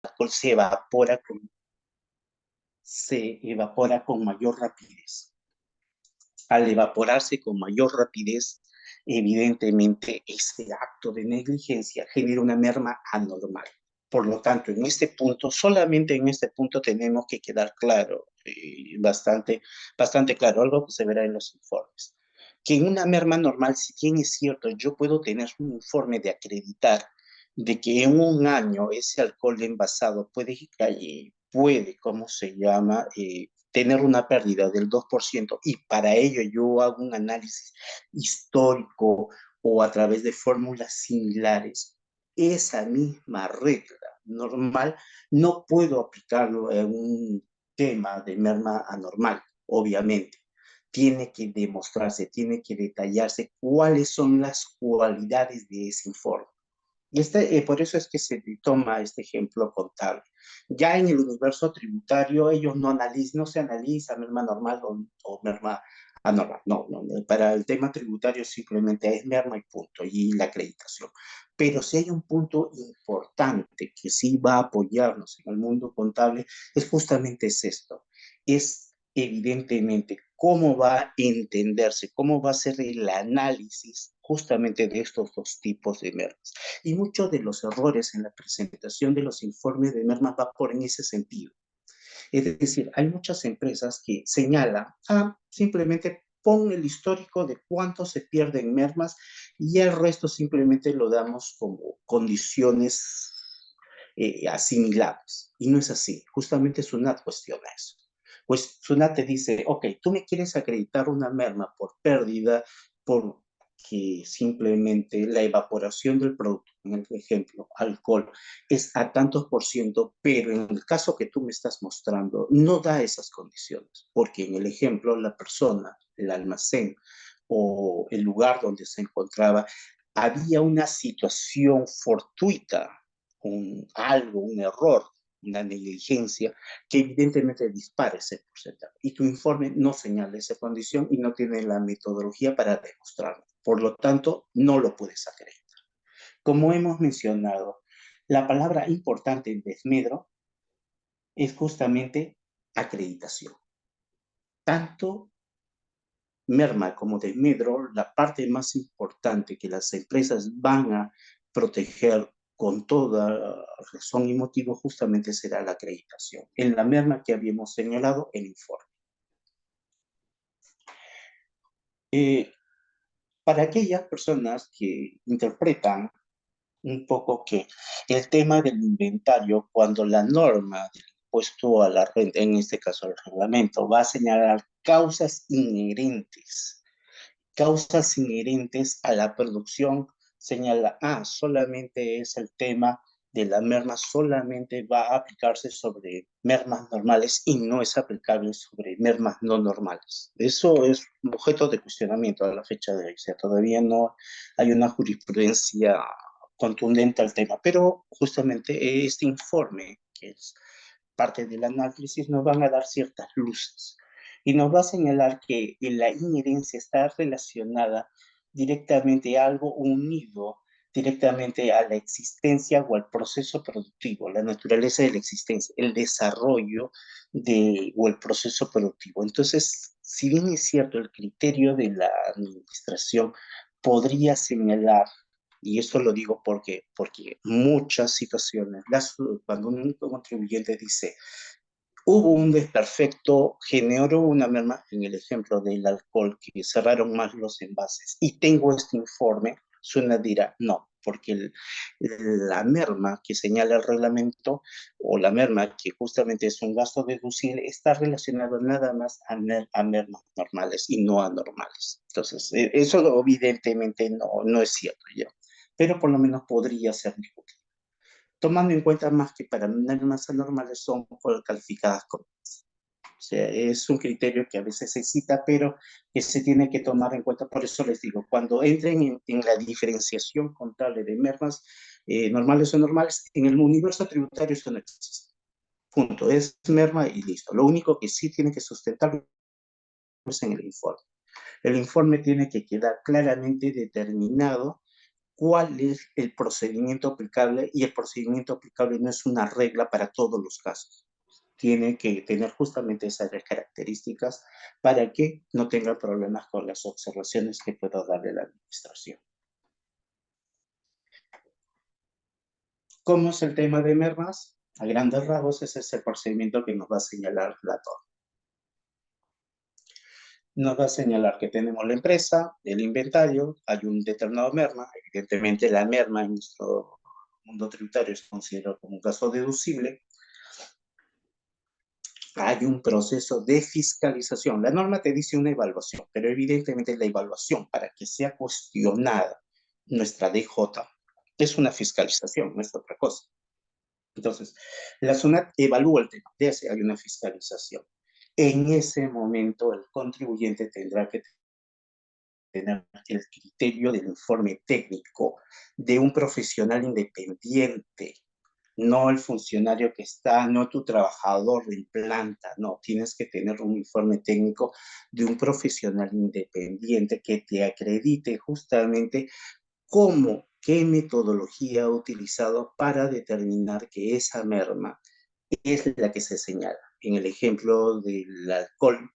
alcohol se evapora con mayor rapidez. Al evaporarse con mayor rapidez, evidentemente ese acto de negligencia genera una merma anormal. Por lo tanto, en este punto, solamente en este punto tenemos que quedar claro, bastante claro, algo que se verá en los informes. Que en una merma normal, si bien es cierto, yo puedo tener un informe de acreditar de que en un año ese alcohol envasado puede, ¿cómo se llama? Tener una pérdida del 2% y para ello yo hago un análisis histórico o a través de fórmulas similares, esa misma regla normal no puedo aplicarlo en un tema de merma anormal, obviamente. Tiene que demostrarse, tiene que detallarse cuáles son las cualidades de ese informe. Por eso es que se toma este ejemplo contable. Ya en el universo tributario, ellos no se analiza merma normal o merma anormal. No, no, no, para el tema tributario simplemente es merma y punto, y la acreditación. Pero si hay un punto importante que sí va a apoyarnos en el mundo contable, es esto. Es evidentemente cómo va a entenderse, cómo va a ser el análisis justamente de estos dos tipos de mermas. Y muchos de los errores en la presentación de los informes de mermas va por en ese sentido. Es decir, hay muchas empresas que señalan, simplemente pon el histórico de cuánto se pierde en mermas y el resto simplemente lo damos como condiciones asimilables. Y no es así. Justamente SUNAT cuestiona eso. Pues SUNAT te dice, ok, tú me quieres acreditar una merma por pérdida, por que simplemente la evaporación del producto, en el ejemplo, alcohol, es a tantos por ciento, pero en el caso que tú me estás mostrando, no da esas condiciones, porque en el ejemplo, la persona, el almacén o el lugar donde se encontraba, había una situación fortuita, un error, una negligencia, que evidentemente dispara ese porcentaje. Y tu informe no señala esa condición y no tiene la metodología para demostrarlo. Por lo tanto, no lo puedes acreditar. Como hemos mencionado, la palabra importante en desmedro es justamente acreditación. Tanto merma como desmedro, la parte más importante que las empresas van a proteger con toda razón y motivo justamente será la acreditación. En la merma que habíamos señalado, el informe. Eh, para aquellas personas que interpretan un poco que el tema del inventario, cuando la norma del impuesto a la renta, en este caso el reglamento, va a señalar causas inherentes a la producción, señala, solamente es el tema de la merma, solamente va a aplicarse sobre mermas normales y no es aplicable sobre mermas no normales. Eso es objeto de cuestionamiento a la fecha de hoy. O sea, todavía no hay una jurisprudencia contundente al tema, pero justamente este informe, que es parte del análisis, nos van a dar ciertas luces y nos va a señalar que la inherencia está relacionada directamente a algo unido directamente a la existencia o al proceso productivo, la naturaleza de la existencia, el desarrollo o el proceso productivo. Entonces, si bien es cierto, el criterio de la administración podría señalar, y esto lo digo porque muchas situaciones, cuando un contribuyente dice, hubo un desperfecto, generó una merma, en el ejemplo del alcohol, que cerraron más los envases, y tengo este informe, suena dirá, no, porque la merma que señala el reglamento, o la merma que justamente es un gasto deducible, está relacionado nada más a mermas normales y no anormales. Entonces, eso evidentemente no es cierto ya, pero por lo menos podría ser discutido tomando en cuenta más que para normas anormales son calificadas como. O sea, es un criterio que a veces se cita, pero que se tiene que tomar en cuenta. Por eso les digo, cuando entren en la diferenciación contable de mermas normales o normales, en el universo tributario esto no existe. Punto. Es merma y listo. Lo único que sí tiene que sustentar es en el informe. El informe tiene que quedar claramente determinado cuál es el procedimiento aplicable, y el procedimiento aplicable no es una regla para todos los casos. Tiene que tener justamente esas características para que no tenga problemas con las observaciones que pueda darle la administración. ¿Cómo es el tema de mermas? A grandes rasgos, ese es el procedimiento que nos va a señalar la torre. Nos va a señalar que tenemos la empresa, el inventario, hay un determinado merma. Evidentemente, la merma en nuestro mundo tributario es considerado como un gasto deducible. Hay un proceso de fiscalización. La norma te dice una evaluación, pero evidentemente la evaluación, para que sea cuestionada nuestra DJ, es una fiscalización, no es otra cosa. Entonces, la SUNAT evalúa el tema, de ese hay una fiscalización. En ese momento, el contribuyente tendrá que tener el criterio del informe técnico de un profesional independiente, no el funcionario que está, no tu trabajador en planta, no, tienes que tener un informe técnico de un profesional independiente que te acredite justamente cómo, qué metodología ha utilizado para determinar que esa merma es la que se señala. En el ejemplo del alcohol,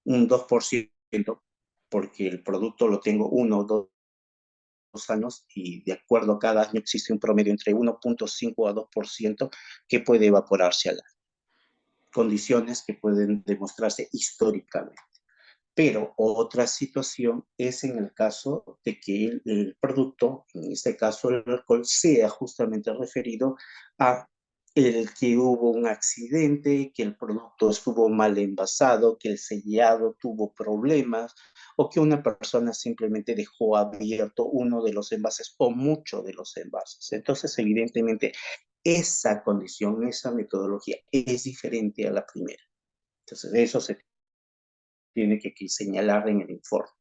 un 2%, porque el producto lo tengo 1 o 2 años, y de acuerdo a cada año existe un promedio entre 1,5 a 2% que puede evaporarse al año. Condiciones que pueden demostrarse históricamente. Pero otra situación es en el caso de que el producto, en este caso el alcohol, sea justamente referido a el que hubo un accidente, que el producto estuvo mal envasado, que el sellado tuvo problemas, o que una persona simplemente dejó abierto uno de los envases o muchos de los envases. Entonces, evidentemente, esa condición, esa metodología es diferente a la primera. Entonces, eso se tiene que señalar en el informe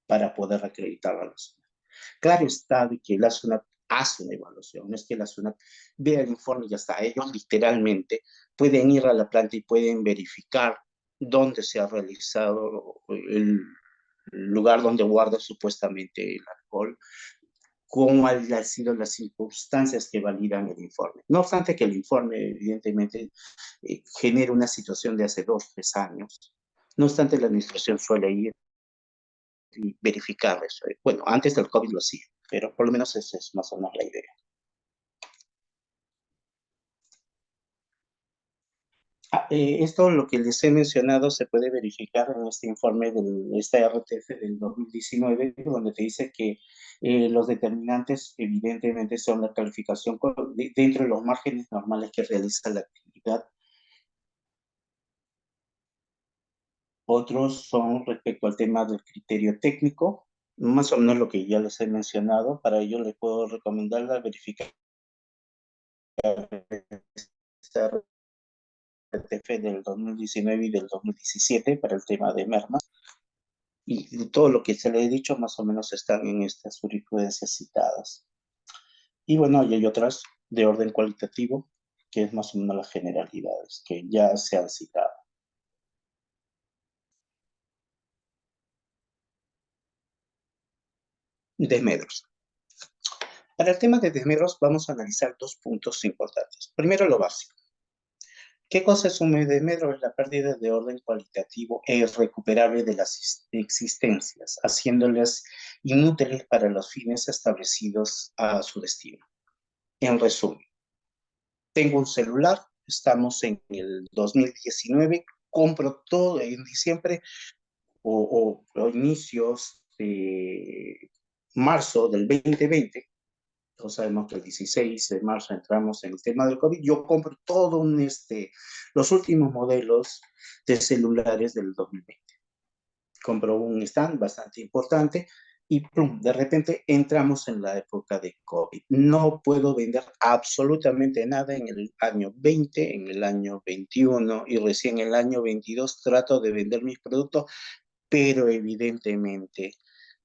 para poder acreditar a la SUNAT. Claro está de que la SUNAT hace una evaluación, no es que la SUNAT vea el informe y ya está. Ellos literalmente pueden ir a la planta y pueden verificar dónde se ha realizado el lugar donde guarda supuestamente el alcohol, cómo han sido las circunstancias que validan el informe. No obstante que el informe, evidentemente, genera una situación de hace 2 o 3 años. No obstante, la administración suele ir y verificar eso. Bueno, antes del COVID lo hacía, pero por lo menos esa es más o menos la idea. Esto, lo que les he mencionado, se puede verificar en este informe de esta RTF del 2019, donde te dice que los determinantes evidentemente son la calificación dentro de los márgenes normales que realiza la actividad. Otros son respecto al tema del criterio técnico, más o menos lo que ya les he mencionado. Para ello les puedo recomendar la verificación RTF del 2019 y del 2017 para el tema de mermas. Y todo lo que se le he dicho más o menos están en estas jurisprudencias citadas. Y bueno, y hay otras de orden cualitativo, que es más o menos las generalidades que ya se han citado. Desmedros. Para el tema de desmedros vamos a analizar 2 puntos importantes. Primero, lo básico. ¿Qué cosa es un desmedro? Es la pérdida de orden cualitativo e irrecuperable de las existencias, haciéndolas inútiles para los fines establecidos a su destino. En resumen, tengo un celular, estamos en el 2019, compro todo en diciembre o inicios de marzo del 2020. Todos sabemos que el 16 de marzo entramos en el tema del COVID. Yo compro todo los últimos modelos de celulares del 2020. Compro un stand bastante importante y ¡pum!, de repente entramos en la época de COVID. No puedo vender absolutamente nada en el año 20, en el año 21, y recién en el año 22 trato de vender mis productos, pero evidentemente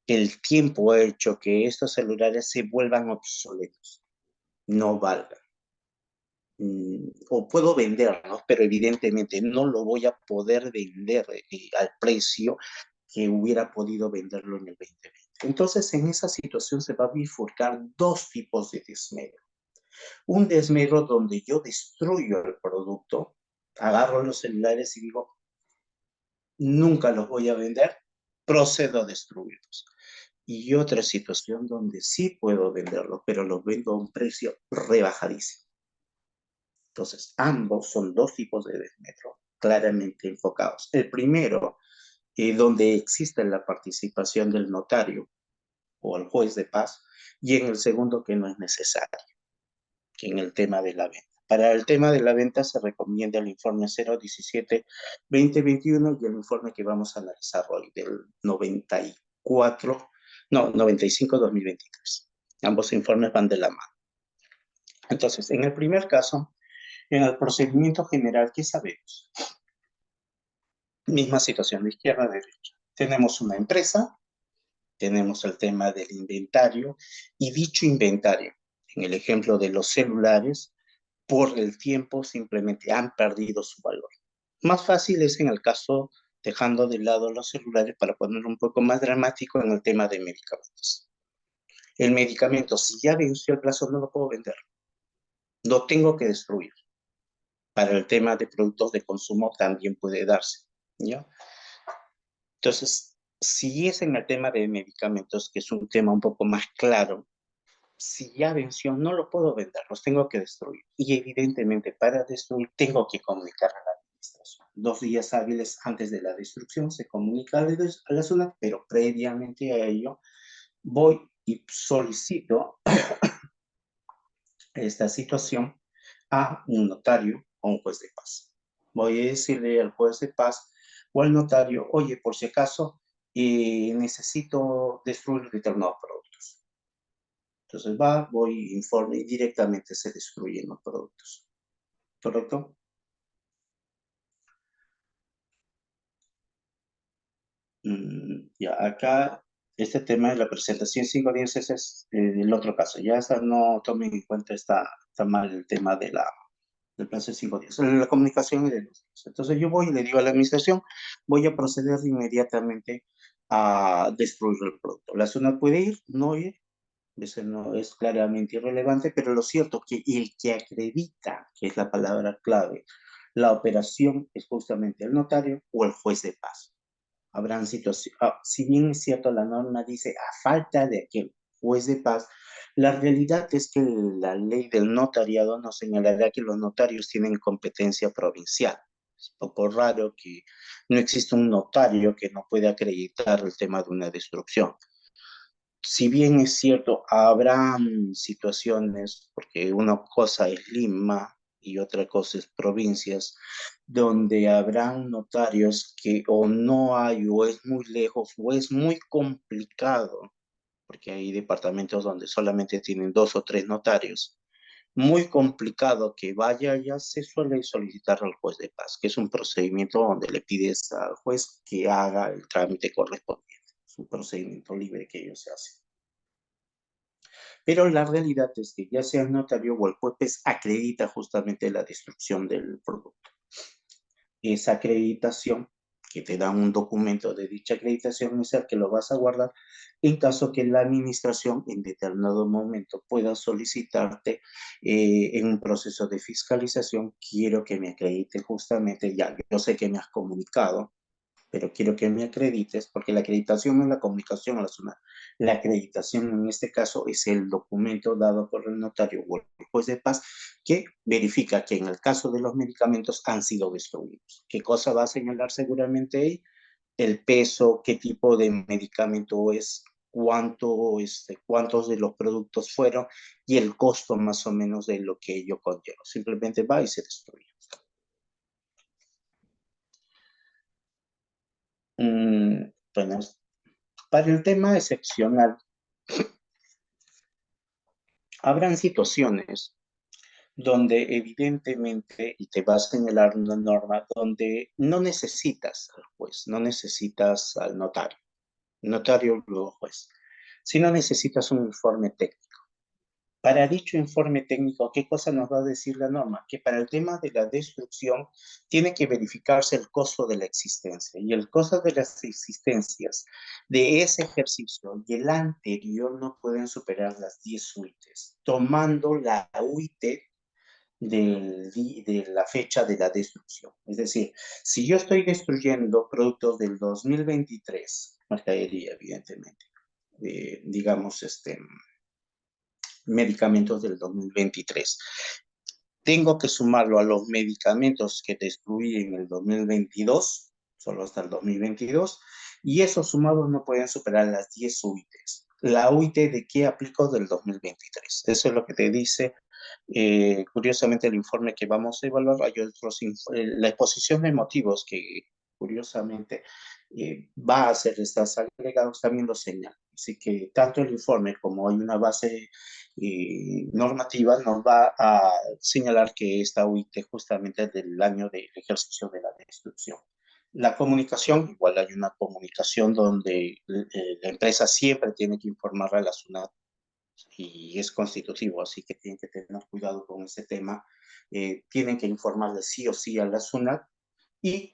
el tiempo ha hecho que estos celulares se vuelvan obsoletos, no valgan. O puedo venderlos, pero evidentemente no lo voy a poder vender al precio que hubiera podido venderlo en el 2020. Entonces, en esa situación se va a bifurcar dos tipos de desmedro. Un desmedro donde yo destruyo el producto, agarro los celulares y digo, nunca los voy a vender, procedo a destruirlos. Y otra situación donde sí puedo venderlos, pero los vendo a un precio rebajadísimo. Entonces, ambos son dos tipos de desmedro claramente enfocados. El primero, donde existe la participación del notario o el juez de paz, y en el segundo que no es necesario, que en el tema de la venta. Para el tema de la venta se recomienda el informe 017-2021 y el informe que vamos a analizar hoy del 95-2023. Ambos informes van de la mano. Entonces, en el primer caso, en el procedimiento general, ¿qué sabemos? Misma situación de izquierda a derecha. Tenemos una empresa, tenemos el tema del inventario y dicho inventario, en el ejemplo de los celulares, por el tiempo simplemente han perdido su valor. Más fácil es en el caso dejando de lado los celulares para ponerlo un poco más dramático en el tema de medicamentos. El medicamento, si ya venció el plazo, no lo puedo vender. Lo tengo que destruir. Para el tema de productos de consumo también puede darse, ¿ya? Entonces, si es en el tema de medicamentos, que es un tema un poco más claro, si ya venció, no lo puedo vender, los tengo que destruir. Y evidentemente, para destruir, tengo que comunicar a la administración. 2 días hábiles antes de la destrucción se comunica a la zona, pero previamente a ello voy y solicito esta situación a un notario o un juez de paz. Voy a decirle al juez de paz o al notario, oye, por si acaso, necesito destruir determinados productos. Entonces voy, informe y directamente se destruyen los productos. ¿Correcto? Ya, acá este tema de la presentación 510 ese es el otro caso. Ya no tomen en cuenta, está mal el tema del plazo de 5 días. La comunicación es de 2 días. Entonces yo voy y le digo a la administración, voy a proceder inmediatamente a destruir el producto. La zona puede ir, no ir, eso no es claramente irrelevante, pero lo cierto que el que acredita, que es la palabra clave, la operación es justamente el notario o el juez de paz. Habrán situaciones, si bien es cierto, la norma dice a falta de aquel juez de paz, la realidad es que la ley del notariado nos señalará que los notarios tienen competencia provincial. Es un poco raro que no exista un notario que no pueda acreditar el tema de una destrucción. Si bien es cierto, habrá situaciones, porque una cosa es Lima y otra cosa es provincias, donde habrán notarios que o no hay, o es muy lejos, o es muy complicado, porque hay departamentos donde solamente tienen 2 o 3 notarios. Muy complicado que vaya, ya se suele solicitar al juez de paz, que es un procedimiento donde le pides al juez que haga el trámite correspondiente. Es un procedimiento libre que ellos se hacen. Pero la realidad es que ya sea el notario o el juez pues, acredita justamente la destrucción del producto. Esa acreditación, que te dan un documento de dicha acreditación, es el que lo vas a guardar en caso que la administración en determinado momento pueda solicitarte en un proceso de fiscalización, quiero que me acredite justamente, ya yo sé que me has comunicado, pero quiero que me acredites, porque la acreditación no es la comunicación a la zona. La acreditación en este caso es el documento dado por el notario o el juez de paz que verifica que en el caso de los medicamentos han sido destruidos. ¿Qué cosa va a señalar seguramente ahí? El peso, qué tipo de medicamento es, cuántos de los productos fueron y el costo más o menos de lo que ello conlleva. Simplemente va y se destruye. Bueno, para el tema excepcional, habrán situaciones donde evidentemente, y te va a señalar una norma, donde no necesitas al juez, no necesitas al notario luego juez, sino necesitas un informe técnico. Para dicho informe técnico, ¿qué cosa nos va a decir la norma? Que para el tema de la destrucción tiene que verificarse el costo de la existencia y el costo de las existencias de ese ejercicio y el anterior no pueden superar las 10 UITs, tomando la UIT de la fecha de la destrucción. Es decir, si yo estoy destruyendo productos del 2023, me caería evidentemente, digamos, medicamentos del 2023. Tengo que sumarlo a los medicamentos que destruí en el 2022, solo hasta el 2022, y esos sumados no pueden superar las 10 UITs. La UIT de qué aplico del 2023. Eso es lo que te dice, curiosamente, el informe que vamos a evaluar. Hay otros, la exposición de motivos que curiosamente va a ser estas agregados también lo señala. Así que tanto el informe como hay una base normativa nos va a señalar que esta UIT justamente es del año del ejercicio de la destrucción. La comunicación, igual hay una comunicación donde la empresa siempre tiene que informar a la SUNAT y es constitutivo, así que tienen que tener cuidado con ese tema. Tienen que informarle sí o sí a la SUNAT y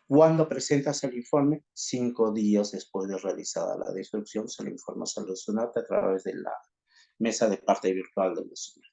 cuando presentas el informe, 5 días después de realizada la destrucción, se le informa a la SUNAT a través de la mesa de parte virtual de la SUNAT.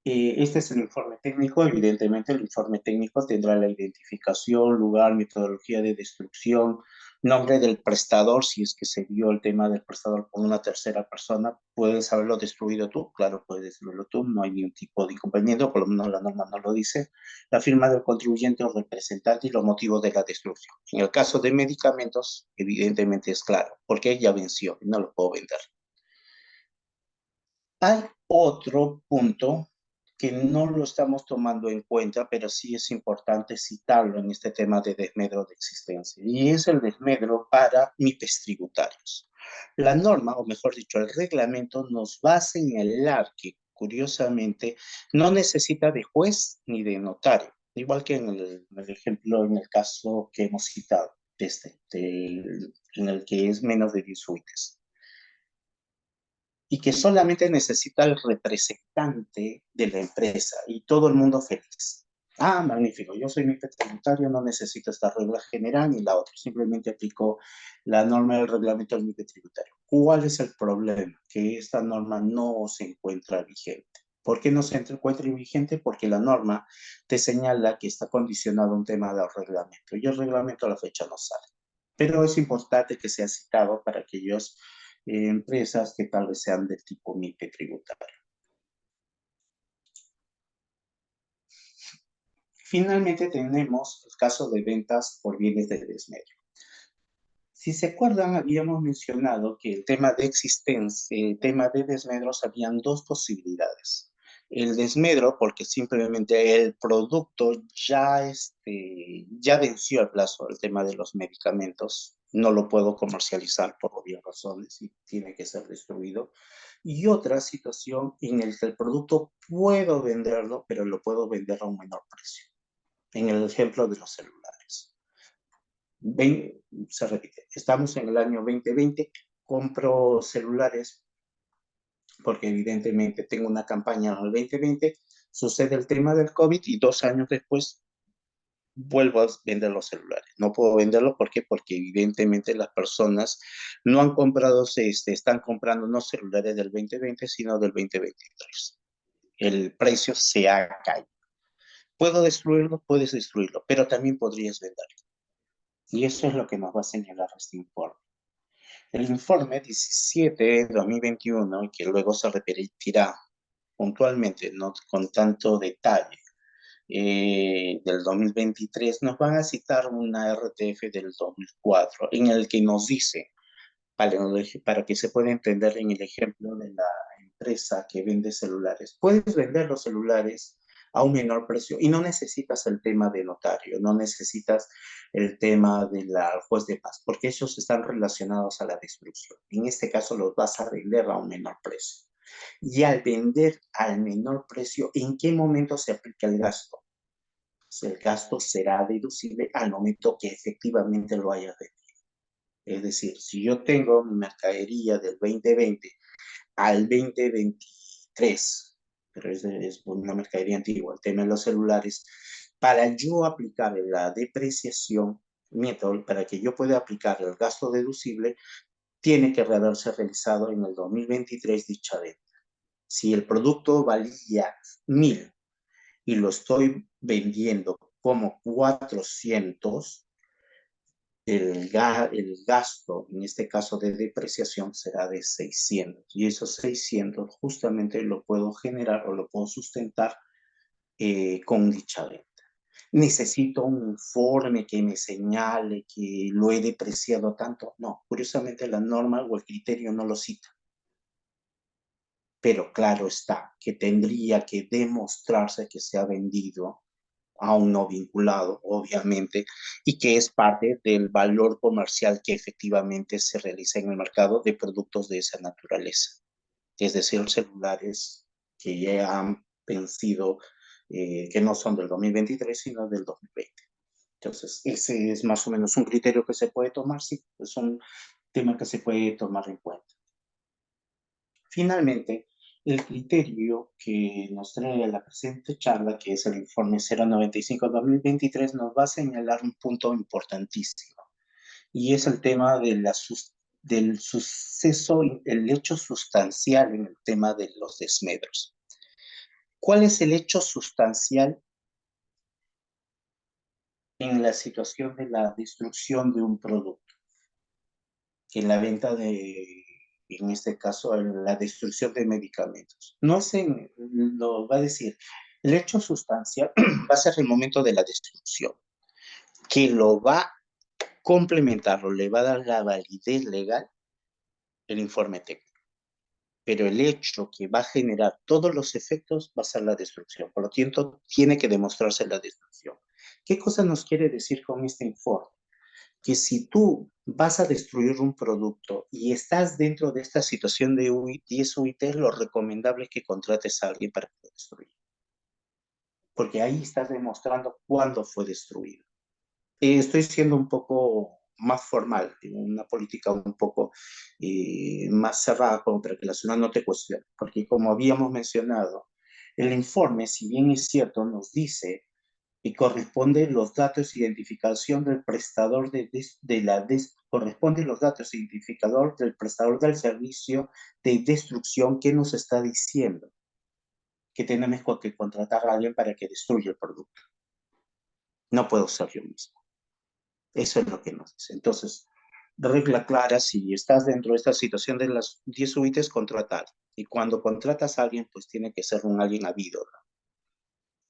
Este es el informe técnico. Evidentemente, el informe técnico tendrá la identificación, lugar, metodología de destrucción, nombre del prestador, si es que se dio el tema del prestador por una tercera persona. ¿Puedes haberlo destruido tú? Claro, puedes destruirlo tú, no hay ningún tipo de inconveniente, por lo menos la norma no lo dice. La firma del contribuyente o representante y los motivos de la destrucción. En el caso de medicamentos, evidentemente es claro, porque ya venció y no lo puedo vender. Hay otro punto que no lo estamos tomando en cuenta, pero sí es importante citarlo en este tema de desmedro de existencia, y es el desmedro para MIPES tributarios. La norma, o mejor dicho, el reglamento nos va a señalar que, curiosamente, no necesita de juez ni de notario, igual que en el ejemplo, en el caso que hemos citado, en el que es menos de 10 UITs y que solamente necesita el representante de la empresa y todo el mundo feliz. Ah, magnífico, yo soy mi tributario, no necesito esta regla general ni la otra, simplemente aplico la norma del reglamento del MIPE tributario. ¿Cuál es el problema? Que esta norma no se encuentra vigente. ¿Por qué no se encuentra vigente? Porque la norma te señala que está condicionado a un tema del reglamento y el reglamento a la fecha no sale. Pero es importante que sea citado para aquellos empresas que tal vez sean del tipo MIPE tributario. Finalmente tenemos el caso de ventas por bienes de desmedio. Si se acuerdan, habíamos mencionado que el tema de existencia, el tema de desmedros, habían dos posibilidades. El desmedro, porque simplemente el producto ya venció el plazo, el tema de los medicamentos, no lo puedo comercializar por obvias razones y tiene que ser destruido. Y otra situación en la que el producto puedo venderlo, pero lo puedo vender a un menor precio. En el ejemplo de los celulares. Se repite, estamos en el año 2020, compro celulares porque evidentemente tengo una campaña en el 2020, sucede el tema del COVID y 2 años después vuelvo a vender los celulares. No puedo venderlo, ¿por qué? Porque evidentemente las personas no han comprado, están comprando no celulares del 2020, sino del 2023. El precio se ha caído. ¿Puedo destruirlo? Puedes destruirlo, pero también podrías venderlo. Y eso es lo que nos va a señalar este informe. El informe 17/2021, que luego se repetirá puntualmente, no con tanto detalle, del 2023, nos van a citar una RTF del 2004, en el que nos dice, para que se pueda entender en el ejemplo de la empresa que vende celulares, puedes vender los celulares a un menor precio y no necesitas el tema de notario, no necesitas el tema de la juez de paz, porque esos están relacionados a la destrucción. En este caso los vas a vender a un menor precio. Y al vender al menor precio, ¿en qué momento se aplica el gasto? Pues el gasto será deducible al momento que efectivamente lo hayas vendido. Es decir, si yo tengo mi mercadería del 2020 al 2023, pero es una mercadería antigua, el tema de los celulares, para yo aplicar la depreciación, miento, para que yo pueda aplicar el gasto deducible, tiene que haberse realizado en el 2023 dicha venta. Si el producto valía 1.000 y lo estoy vendiendo como 400, el gasto, en este caso de depreciación, será de 600. Y esos 600 justamente lo puedo generar o lo puedo sustentar con dicha venta. Necesito un informe que me señale que lo he depreciado tanto. No, curiosamente la norma o el criterio no lo cita. Pero claro está que tendría que demostrarse que se ha vendido aún no vinculado, obviamente, y que es parte del valor comercial que efectivamente se realiza en el mercado de productos de esa naturaleza. Es decir, celulares que ya han vencido, que no son del 2023, sino del 2020. Entonces, ese es más o menos un criterio que se puede tomar, sí, es un tema que se puede tomar en cuenta. Finalmente, el criterio que nos trae la presente charla, que es el informe 095-2023, nos va a señalar un punto importantísimo, y es el tema de del suceso, el hecho sustancial en el tema de los desmedros. ¿Cuál es el hecho sustancial en la situación de la destrucción de un producto? En la venta de, en este caso, en la destrucción de medicamentos. No es en, lo va a decir, el hecho sustancial va a ser el momento de la destrucción, que lo va a complementar o le va a dar la validez legal el informe técnico. Pero el hecho que va a generar todos los efectos va a ser la destrucción. Por lo tanto, tiene que demostrarse la destrucción. ¿Qué cosa nos quiere decir con este informe? Que si tú vas a destruir un producto y estás dentro de esta situación de 10 UIT, lo recomendable es que contrates a alguien para que lo destruya. Porque ahí estás demostrando cuándo fue destruido. Estoy siendo un poco más formal, una política un poco más cerrada como para que la ciudad no te cuestione. Porque como habíamos mencionado, el informe, si bien es cierto, nos dice y corresponde los datos de identificación del prestador corresponde los datos de identificador del prestador del servicio de destrucción que nos está diciendo que tenemos que contratar a alguien para que destruya el producto. No puedo ser yo mismo. Eso es lo que nos dice. Entonces, regla clara, si estás dentro de esta situación de las 10 UITs, contratar. Y cuando contratas a alguien, pues tiene que ser un alguien habido, ¿no?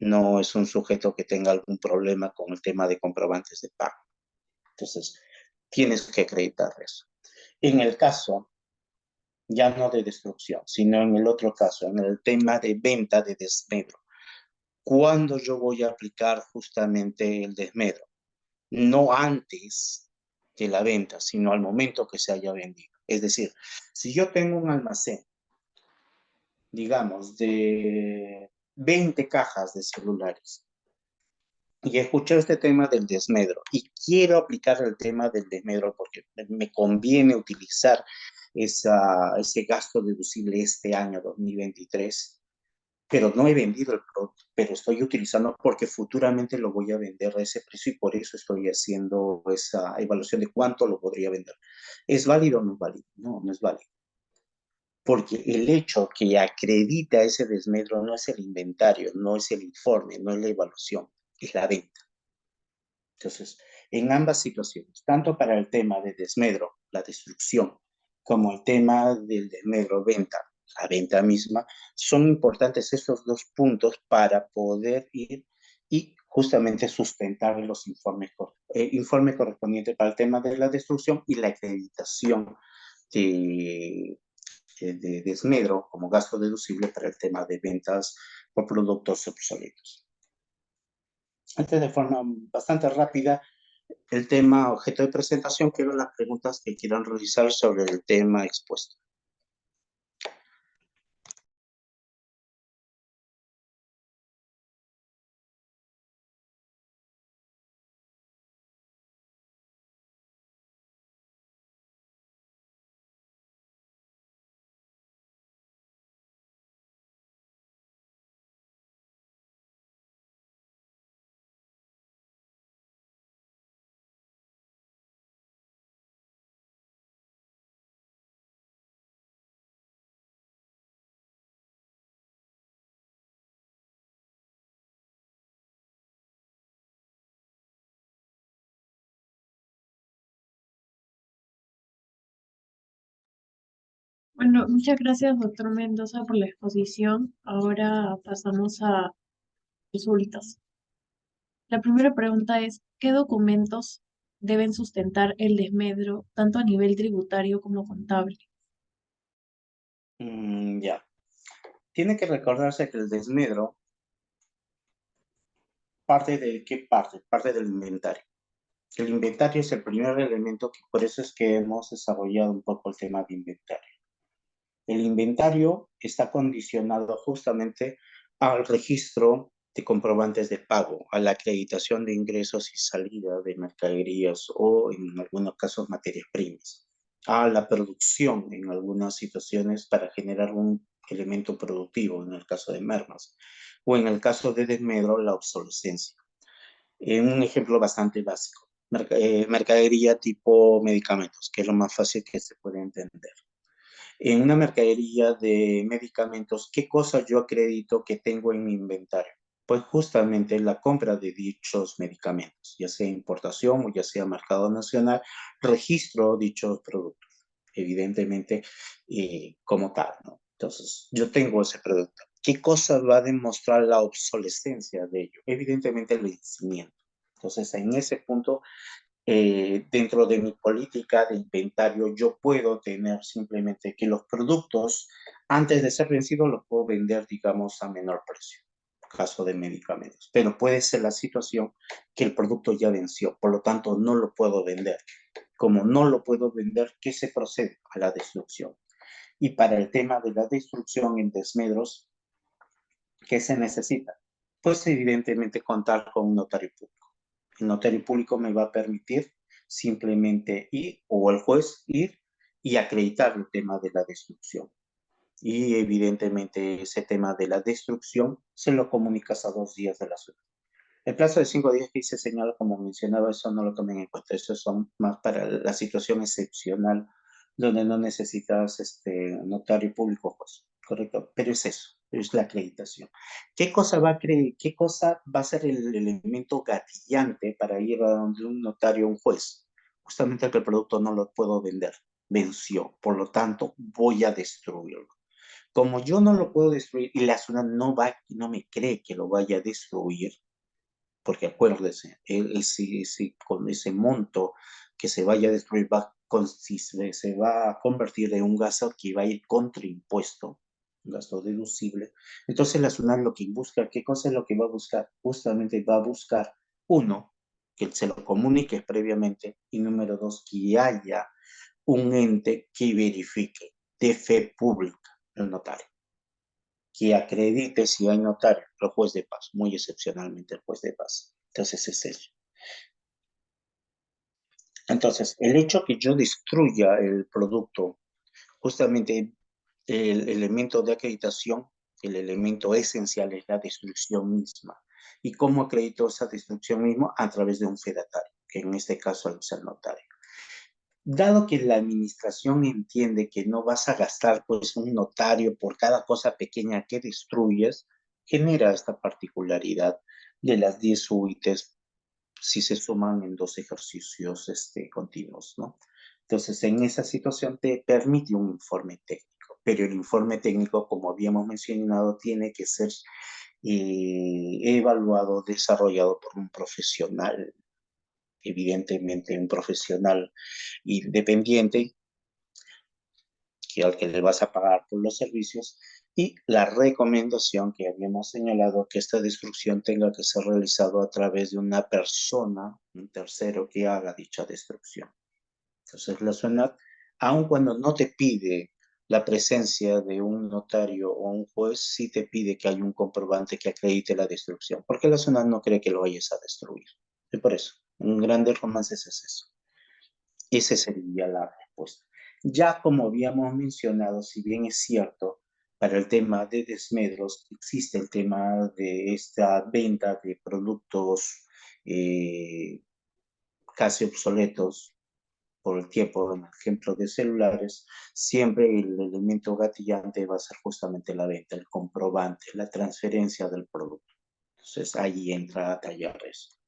No es un sujeto que tenga algún problema con el tema de comprobantes de pago. Entonces, tienes que acreditar eso. En el caso, ya no de destrucción, sino en el otro caso, en el tema de venta de desmedro. ¿Cuándo yo voy a aplicar justamente el desmedro? No antes de la venta, sino al momento que se haya vendido. Es decir, si yo tengo un almacén, digamos, de 20 cajas de celulares, y escuché este tema del desmedro y quiero aplicar el tema del desmedro porque me conviene utilizar ese gasto deducible este año 2023, pero no he vendido el producto, pero estoy utilizando porque futuramente lo voy a vender a ese precio y por eso estoy haciendo esa evaluación de cuánto lo podría vender. ¿Es válido o no es válido? No, no es válido. Porque el hecho que acredita ese desmedro no es el inventario, no es el informe, no es la evaluación, es la venta. Entonces, en ambas situaciones, tanto para el tema de desmedro, la destrucción, como el tema del desmedro venta, la venta misma, son importantes estos dos puntos para poder ir y justamente sustentar los informes, informe correspondiente para el tema de la destrucción y la acreditación de, de desmedro como gasto deducible para el tema de ventas por productos obsoletos. Antes de forma bastante rápida, el tema objeto de presentación, quiero las preguntas que quieran realizar sobre el tema expuesto. Bueno, muchas gracias, doctor Mendoza, por la exposición. Ahora pasamos a consultas. La primera pregunta es, ¿qué documentos deben sustentar el desmedro, tanto a nivel tributario como contable? Ya. Tiene que recordarse que el desmedro parte de qué parte, parte del inventario. El inventario es el primer elemento que por eso es que hemos desarrollado un poco el tema de inventario. El inventario está condicionado justamente al registro de comprobantes de pago, a la acreditación de ingresos y salida de mercaderías o en algunos casos materias primas, a la producción en algunas situaciones para generar un elemento productivo en el caso de mermas o en el caso de desmedro la obsolescencia. Un ejemplo bastante básico, mercadería tipo medicamentos, que es lo más fácil que se puede entender. En una mercadería de medicamentos, ¿qué cosas yo acredito que tengo en mi inventario? Pues justamente la compra de dichos medicamentos, ya sea importación o ya sea mercado nacional, registro dichos productos, evidentemente como tal, ¿no? Entonces, yo tengo ese producto. ¿Qué cosa va a demostrar la obsolescencia de ello? Evidentemente el vencimiento. Entonces, en ese punto dentro de mi política de inventario, yo puedo tener simplemente que los productos, antes de ser vencidos, los puedo vender, digamos, a menor precio, caso de medicamentos. Pero puede ser la situación que el producto ya venció, por lo tanto, no lo puedo vender. Como no lo puedo vender, ¿qué se procede? A la destrucción. Y para el tema de la destrucción en desmedros, ¿qué se necesita? Pues evidentemente contar con un notario público. El notario público me va a permitir simplemente ir, o el juez ir y acreditar el tema de la destrucción. Y evidentemente ese tema de la destrucción se lo comunicas a 2 días de la suerte. El plazo de 5 días que se señala, como mencionaba, eso no lo tomen en cuenta. Eso son más para la situación excepcional donde no necesitas notario público, pues, correcto. Pero es eso, es la acreditación. ¿Qué cosa va a ser el elemento gatillante para ir a donde un notario o un juez? Justamente que el producto no lo puedo vender, venció, por lo tanto voy a destruirlo. Como yo no lo puedo destruir y la zona no me cree que lo vaya a destruir, porque acuérdese, con ese monto que se vaya a destruir se va a convertir en un gasto que va a ir contra impuesto, un gasto deducible. Entonces la SUNAT lo que busca, ¿qué cosa es lo que va a buscar? Justamente va a buscar, uno, que se lo comunique previamente, y número dos, que haya un ente que verifique de fe pública, el notario, que acredite si hay notario, el juez de paz, muy excepcionalmente el juez de paz. Entonces es eso. Entonces, el hecho que yo destruya el producto, justamente el elemento de acreditación, el elemento esencial es la destrucción misma. ¿Y cómo acredito esa destrucción misma? A través de un fedatario, que en este caso es el notario. Dado que la administración entiende que no vas a gastar pues un notario por cada cosa pequeña que destruyes, genera esta particularidad de las 10 UITs si se suman en 2 ejercicios continuos, ¿no? Entonces, en esa situación te permite un informe técnico, pero el informe técnico, como habíamos mencionado, tiene que ser evaluado, desarrollado por un profesional, evidentemente un profesional independiente que al que le vas a pagar por los servicios, y la recomendación que habíamos señalado que esta destrucción tenga que ser realizado a través de una persona, un tercero que haga dicha destrucción. Entonces la SUNAT, aun cuando no te pide la presencia de un notario o un juez, sí te pide que haya un comprobante que acredite la destrucción, porque la SUNAT no cree que lo vayas a destruir. Y por eso, en grandes romances es eso. Esa sería la respuesta. Ya como habíamos mencionado, si bien es cierto, para el tema de desmedros existe el tema de esta venta de productos eh, casi obsoletos por el tiempo, en ejemplo de celulares, siempre el elemento gatillante va a ser justamente la venta, el comprobante, la transferencia del producto. Entonces ahí entra a tallar eso.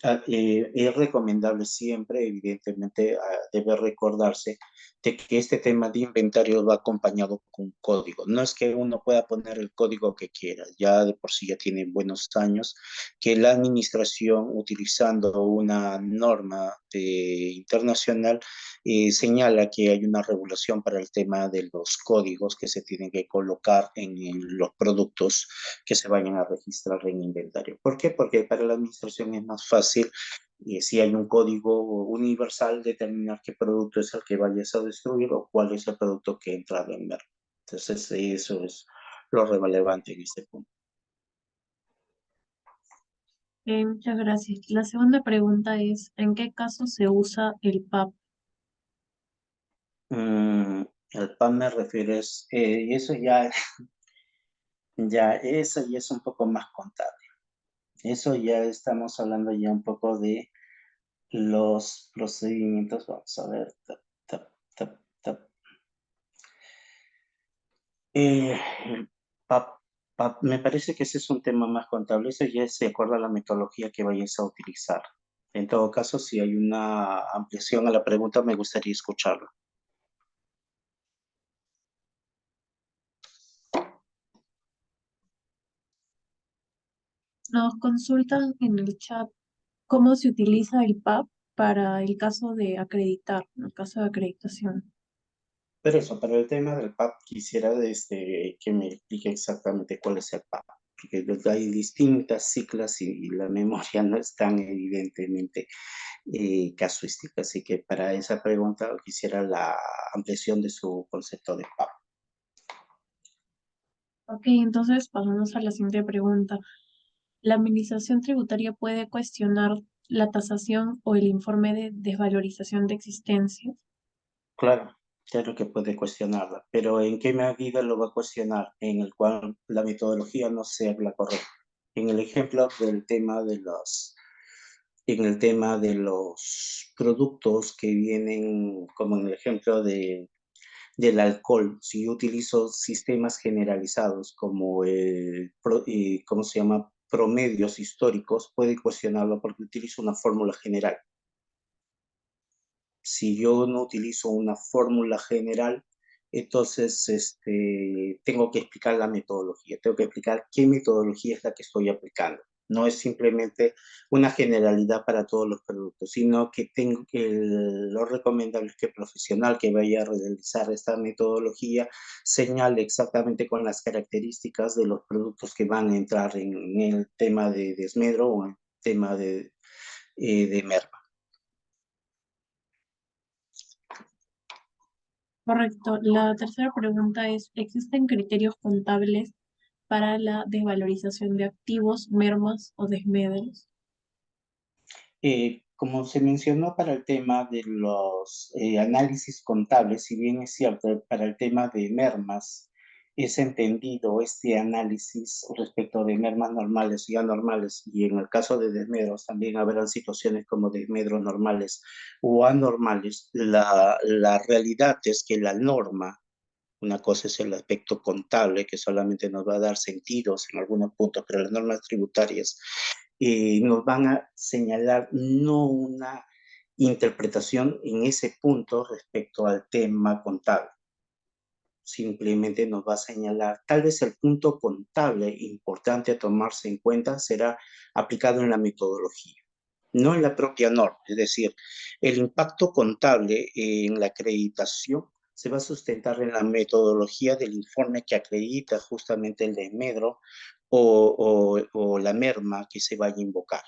Es recomendable siempre, evidentemente, debe recordarse de que este tema de inventario va acompañado con código. No es que uno pueda poner el código que quiera, ya de por sí ya tiene buenos años, que la administración, utilizando una norma internacional, señala que hay una regulación para el tema de los códigos que se tienen que colocar en los productos que se vayan a registrar en inventario. ¿Por qué? Porque para la administración es más fácil, si hay un código universal, determinar qué producto es el que vayas a destruir o cuál es el producto que entra a vender. Entonces, eso es lo relevante en este punto. Muchas gracias. La segunda pregunta es, ¿en qué caso se usa el PAP? Mm, el PAM me refieres, y eso eso ya es un poco más contable. Eso ya estamos hablando ya un poco de los procedimientos. Vamos a ver. Tap, tap, tap, tap. Eh, Me parece que ese es un tema más contable. Eso ya se acuerda a la metodología que vayas a utilizar. En todo caso, si hay una ampliación a la pregunta, me gustaría escucharla. Nos consultan en el chat cómo se utiliza el PAP para el caso de acreditar, el caso de acreditación. Pero eso, para el tema del PAP, quisiera que me explique exactamente cuál es el PAP, porque hay distintas siglas y la memoria no es tan evidentemente casuística, así que para esa pregunta quisiera la ampliación de su concepto de PAP. Ok, entonces pasamos a la siguiente pregunta. ¿La administración tributaria puede cuestionar la tasación o el informe de desvalorización de existencias? Claro, claro que puede cuestionarla, pero ¿en qué medida lo va a cuestionar? En el cual la metodología no sea la correcta. En el ejemplo del tema de en el tema de los productos que vienen, como en el ejemplo del alcohol, si yo utilizo sistemas generalizados como ¿cómo se llama? Promedios históricos, puede cuestionarlo porque utilizo una fórmula general. Si yo no utilizo una fórmula general, entonces tengo que explicar la metodología, tengo que explicar qué metodología es la que estoy aplicando. No es simplemente una generalidad para todos los productos, sino que lo recomendable es que el profesional que vaya a realizar esta metodología señale exactamente con las características de los productos que van a entrar en el tema de desmedro o en el tema de merma. Correcto. La tercera pregunta es, ¿existen criterios contables para la desvalorización de activos, mermas o desmedros? Como se mencionó para el tema de los análisis contables, si bien es cierto, para el tema de mermas, es entendido este análisis respecto de mermas normales y anormales, y en el caso de desmedros también habrán situaciones como desmedros normales o anormales. La realidad es que la norma, una cosa es el aspecto contable, que solamente nos va a dar sentidos en algunos puntos, pero las normas tributarias nos van a señalar no una interpretación en ese punto respecto al tema contable. Simplemente nos va a señalar, tal vez el punto contable importante a tomarse en cuenta será aplicado en la metodología, no en la propia norma. Es decir, el impacto contable en la acreditación se va a sustentar en la metodología del informe que acredita justamente el desmedro o la merma que se vaya a invocar.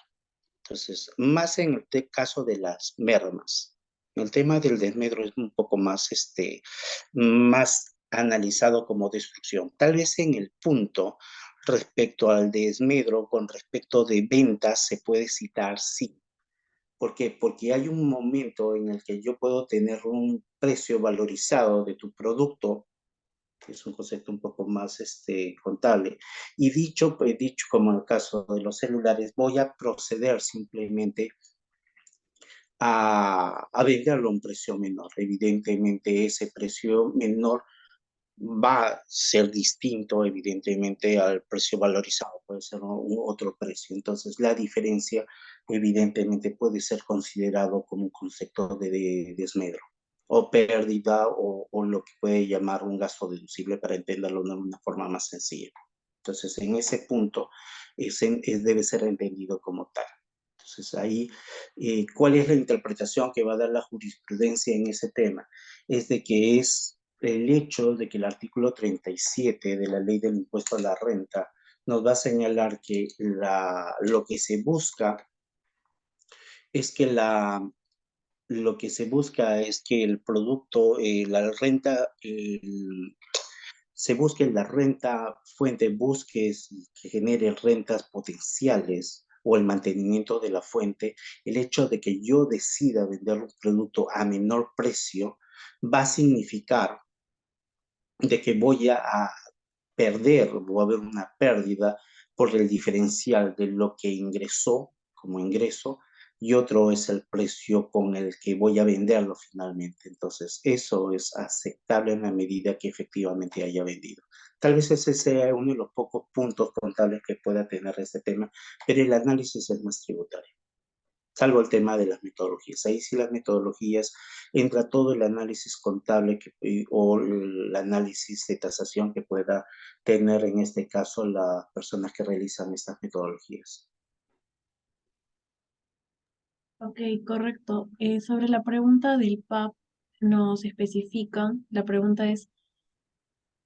Entonces, más en el caso de las mermas. El tema del desmedro es un poco más, más analizado como destrucción. Tal vez en el punto respecto al desmedro, con respecto de ventas, se puede citar sí. ¿Por qué? Porque hay un momento en el que yo puedo tener un precio valorizado de tu producto, que es un concepto un poco más contable, y dicho como en el caso de los celulares, voy a proceder simplemente a venderlo a un precio menor. Evidentemente, ese precio menor va a ser distinto, evidentemente, al precio valorizado, puede ser otro precio. Entonces, la diferencia, evidentemente, puede ser considerado como un concepto de desmedro o pérdida o lo que puede llamar un gasto deducible para entenderlo de una forma más sencilla. Entonces, en ese punto, debe ser entendido como tal. Entonces, ahí, ¿cuál es la interpretación que va a dar la jurisprudencia en ese tema? Es de que es el hecho de que el artículo 37 de la ley del impuesto a la renta nos va a señalar que lo que se busca es que lo que se busca es que el producto, la renta, se busque la renta fuente, busques que genere rentas potenciales o el mantenimiento de la fuente, el hecho de que yo decida vender un producto a menor precio va a significar de que voy a perder, va a haber una pérdida por el diferencial de lo que ingresó como ingreso y otro es el precio con el que voy a venderlo finalmente. Entonces, eso es aceptable en la medida que efectivamente haya vendido. Tal vez ese sea uno de los pocos puntos contables que pueda tener este tema, pero el análisis es más tributario, salvo el tema de las metodologías. Ahí sí las metodologías entra todo el análisis contable o el análisis de tasación que pueda tener en este caso las personas que realizan estas metodologías. Ok, correcto. Sobre la pregunta del PAP, nos especifican, la pregunta es,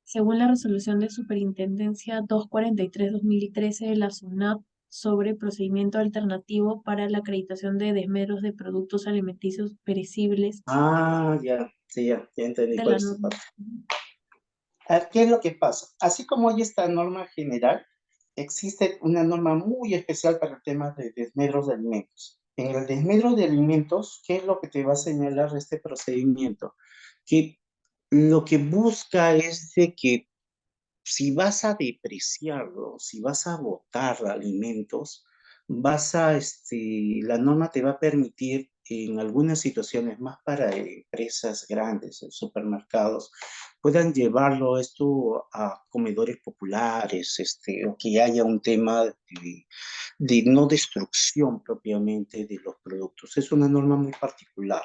según la resolución de Superintendencia 243/2013 de la SUNAT sobre procedimiento alternativo para la acreditación de desmedros de productos alimenticios perecibles Ah, ya, sí, ya entendí de cuál la es tu norma. parte. A ver, ¿qué es lo que pasa? Así como hay esta norma general, existe una norma muy especial para el tema de desmedros de alimentos. En el desmedro de alimentos, ¿qué es lo que te va a señalar este procedimiento? Que lo que busca es de que si vas a depreciarlo, si vas a botar alimentos, la norma te va a permitir en algunas situaciones más para empresas grandes, en supermercados, puedan llevarlo esto a comedores populares, o que haya un tema de no destrucción propiamente de los productos. Es una norma muy particular.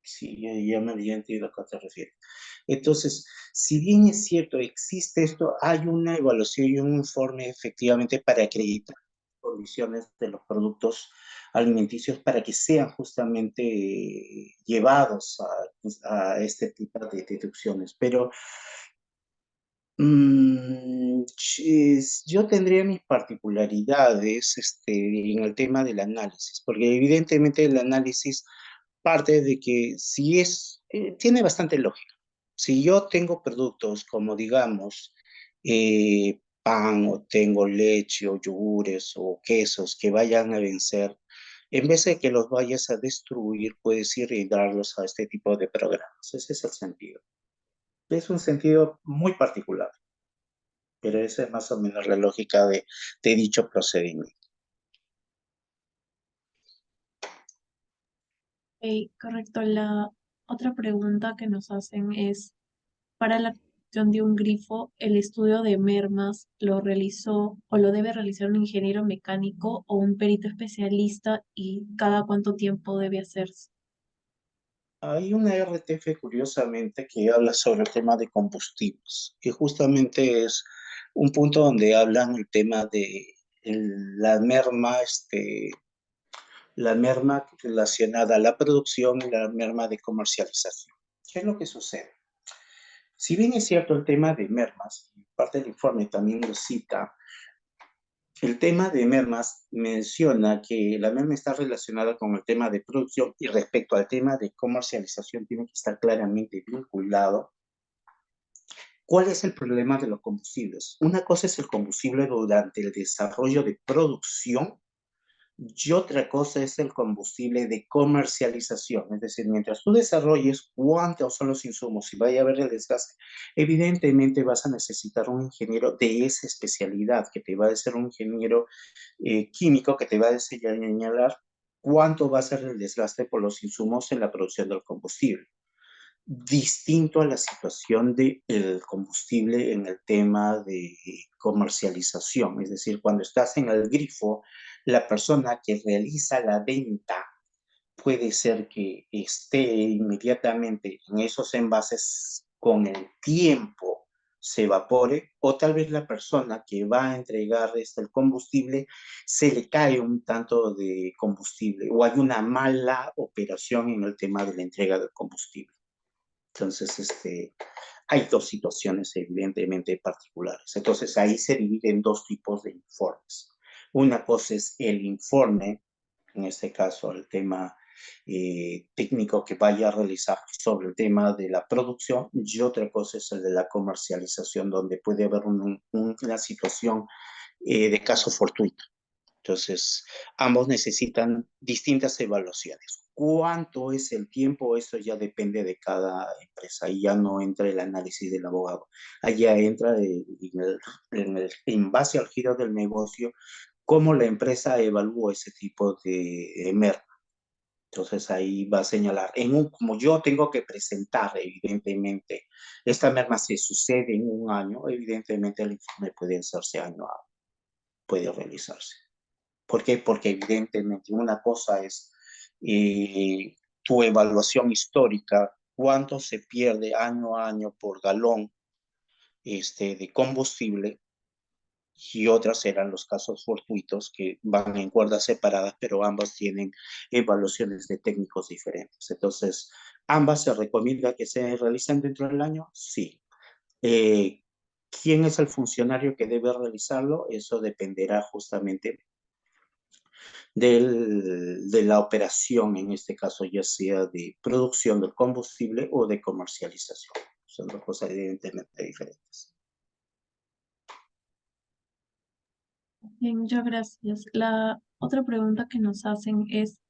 Sí, ya me había entendido a qué te refieres. Entonces, si bien es cierto, existe esto, hay una evaluación y un informe efectivamente para acreditar condiciones de los productos alimenticios para que sean justamente llevados a este tipo de deducciones. Pero yo tendría mis particularidades en el tema del análisis, porque evidentemente el análisis parte de que si tiene bastante lógica. Si yo tengo productos como, digamos, pan o tengo leche o yogures o quesos que vayan a vencer, en vez de que los vayas a destruir, puedes ir y darlos a este tipo de programas. Ese es el sentido. Es un sentido muy particular, pero esa es más o menos la lógica de dicho procedimiento. Ok, correcto. La otra pregunta que nos hacen es, para la creación de un grifo, ¿el estudio de mermas lo realizó o lo debe realizar un ingeniero mecánico o un perito especialista y cada cuánto tiempo debe hacerse? Hay una RTF, curiosamente, que habla sobre el tema de combustibles, y justamente es un punto donde hablan el tema de la merma, la merma relacionada a la producción y la merma de comercialización. ¿Qué es lo que sucede? Si bien es cierto el tema de mermas, y parte del informe también lo cita, el tema de mermas menciona que la merma está relacionada con el tema de producción y respecto al tema de comercialización tiene que estar claramente vinculado. ¿Cuál es el problema de los combustibles? Una cosa es el combustible durante el desarrollo de producción y otra cosa es el combustible de comercialización. Es decir, mientras tú desarrolles cuántos son los insumos y vaya a haber el desgaste, evidentemente vas a necesitar un ingeniero de esa especialidad que te va a ser un ingeniero químico que te va a señalar cuánto va a ser el desgaste por los insumos en la producción del combustible. distinto a la situación del combustible en el tema de comercialización. Es decir, cuando estás en el grifo, la persona que realiza la venta puede ser que esté inmediatamente en esos envases con el tiempo se evapore, o tal vez la persona que va a entregar el combustible se le cae un tanto de combustible o hay una mala operación en el tema de la entrega del combustible. Entonces, hay dos situaciones evidentemente particulares. Entonces, ahí se divide en dos tipos de informes. Una cosa es el informe, en este caso el tema técnico que vaya a realizar sobre el tema de la producción, y otra cosa es el de la comercialización, donde puede haber una situación de caso fortuito. Entonces, ambos necesitan distintas evaluaciones. ¿Cuánto es el tiempo? Eso ya depende de cada empresa y ya no entra el análisis del abogado. Allá entra en base al giro del negocio, cómo la empresa evalúa ese tipo de merma. Entonces ahí va a señalar, como yo tengo que presentar, evidentemente, esta merma se sucede en un año, evidentemente el informe puede hacerse año a año, puede realizarse. ¿Por qué? Porque evidentemente una cosa es tu evaluación histórica, cuánto se pierde año a año por galón de combustible, y otras serán los casos fortuitos que van en cuerdas separadas, pero ambas tienen evaluaciones de técnicos diferentes. Entonces, ambas se recomienda que se realicen dentro del año, sí. Eh, ¿Quién es el funcionario que debe realizarlo? Eso dependerá justamente de la operación, en este caso ya sea de producción del combustible o de comercialización. Son dos cosas evidentemente diferentes. Bien, muchas gracias. La otra pregunta que nos hacen es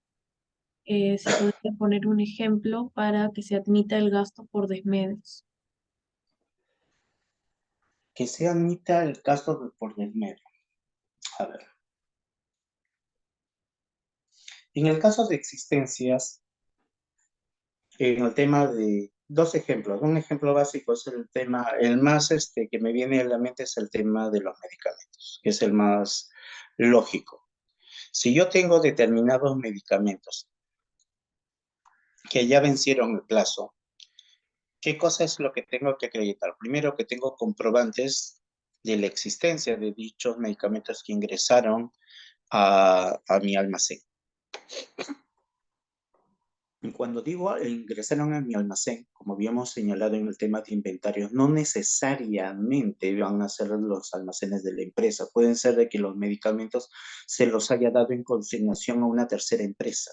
si podría poner un ejemplo para que se admita el gasto por desmedios. Que se admita el caso por desmedro. A ver, en el caso de existencias, en el tema de dos ejemplos. Un ejemplo básico es el tema, el más que me viene a la mente es el tema de los medicamentos, que es el más lógico. Si yo tengo determinados medicamentos que ya vencieron el plazo, ¿qué cosa es lo que tengo que acreditar? Primero que tengo comprobantes de la existencia de dichos medicamentos que ingresaron a mi almacén. Y cuando digo ingresaron a mi almacén, como habíamos señalado en el tema de inventarios, no necesariamente van a ser los almacenes de la empresa. Pueden ser de que los medicamentos se los haya dado en consignación a una tercera empresa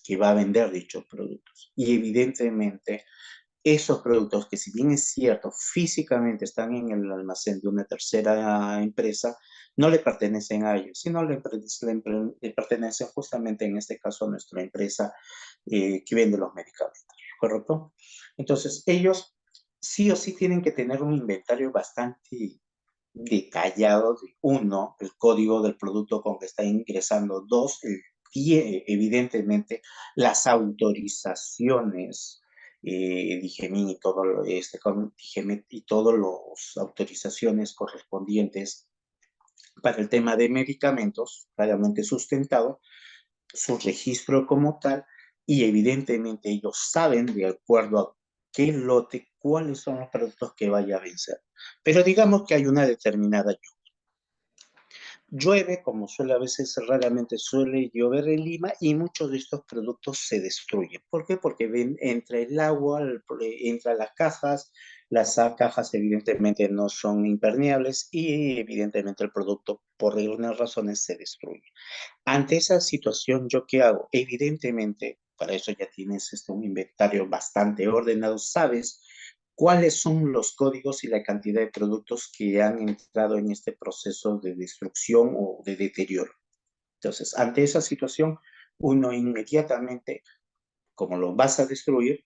que va a vender dichos productos. Y evidentemente esos productos que si bien es cierto, físicamente están en el almacén de una tercera empresa, no le pertenecen a ellos, sino le pertenecen justamente en este caso a nuestra empresa que vende los medicamentos, ¿correcto? Entonces, ellos sí o sí tienen que tener un inventario bastante detallado de uno, el código del producto con que está ingresando, dos, evidentemente las autorizaciones Digemin y todo Digemin y todas las autorizaciones correspondientes para el tema de medicamentos, claramente sustentado, su registro como tal, y evidentemente ellos saben de acuerdo a qué lote, cuáles son los productos que vaya a vencer. Pero digamos que hay una determinada llueve, como suele a veces, raramente suele llover en Lima y muchos de estos productos se destruyen. ¿Por qué? Porque entra el agua, entra las cajas evidentemente no son impermeables y evidentemente el producto por algunas razones se destruye. Ante esa situación, ¿yo qué hago? Evidentemente, para eso ya tienes un inventario bastante ordenado, sabes cuáles son los códigos y la cantidad de productos que han entrado en este proceso de destrucción o de deterioro. Entonces, ante esa situación, uno inmediatamente, como lo vas a destruir,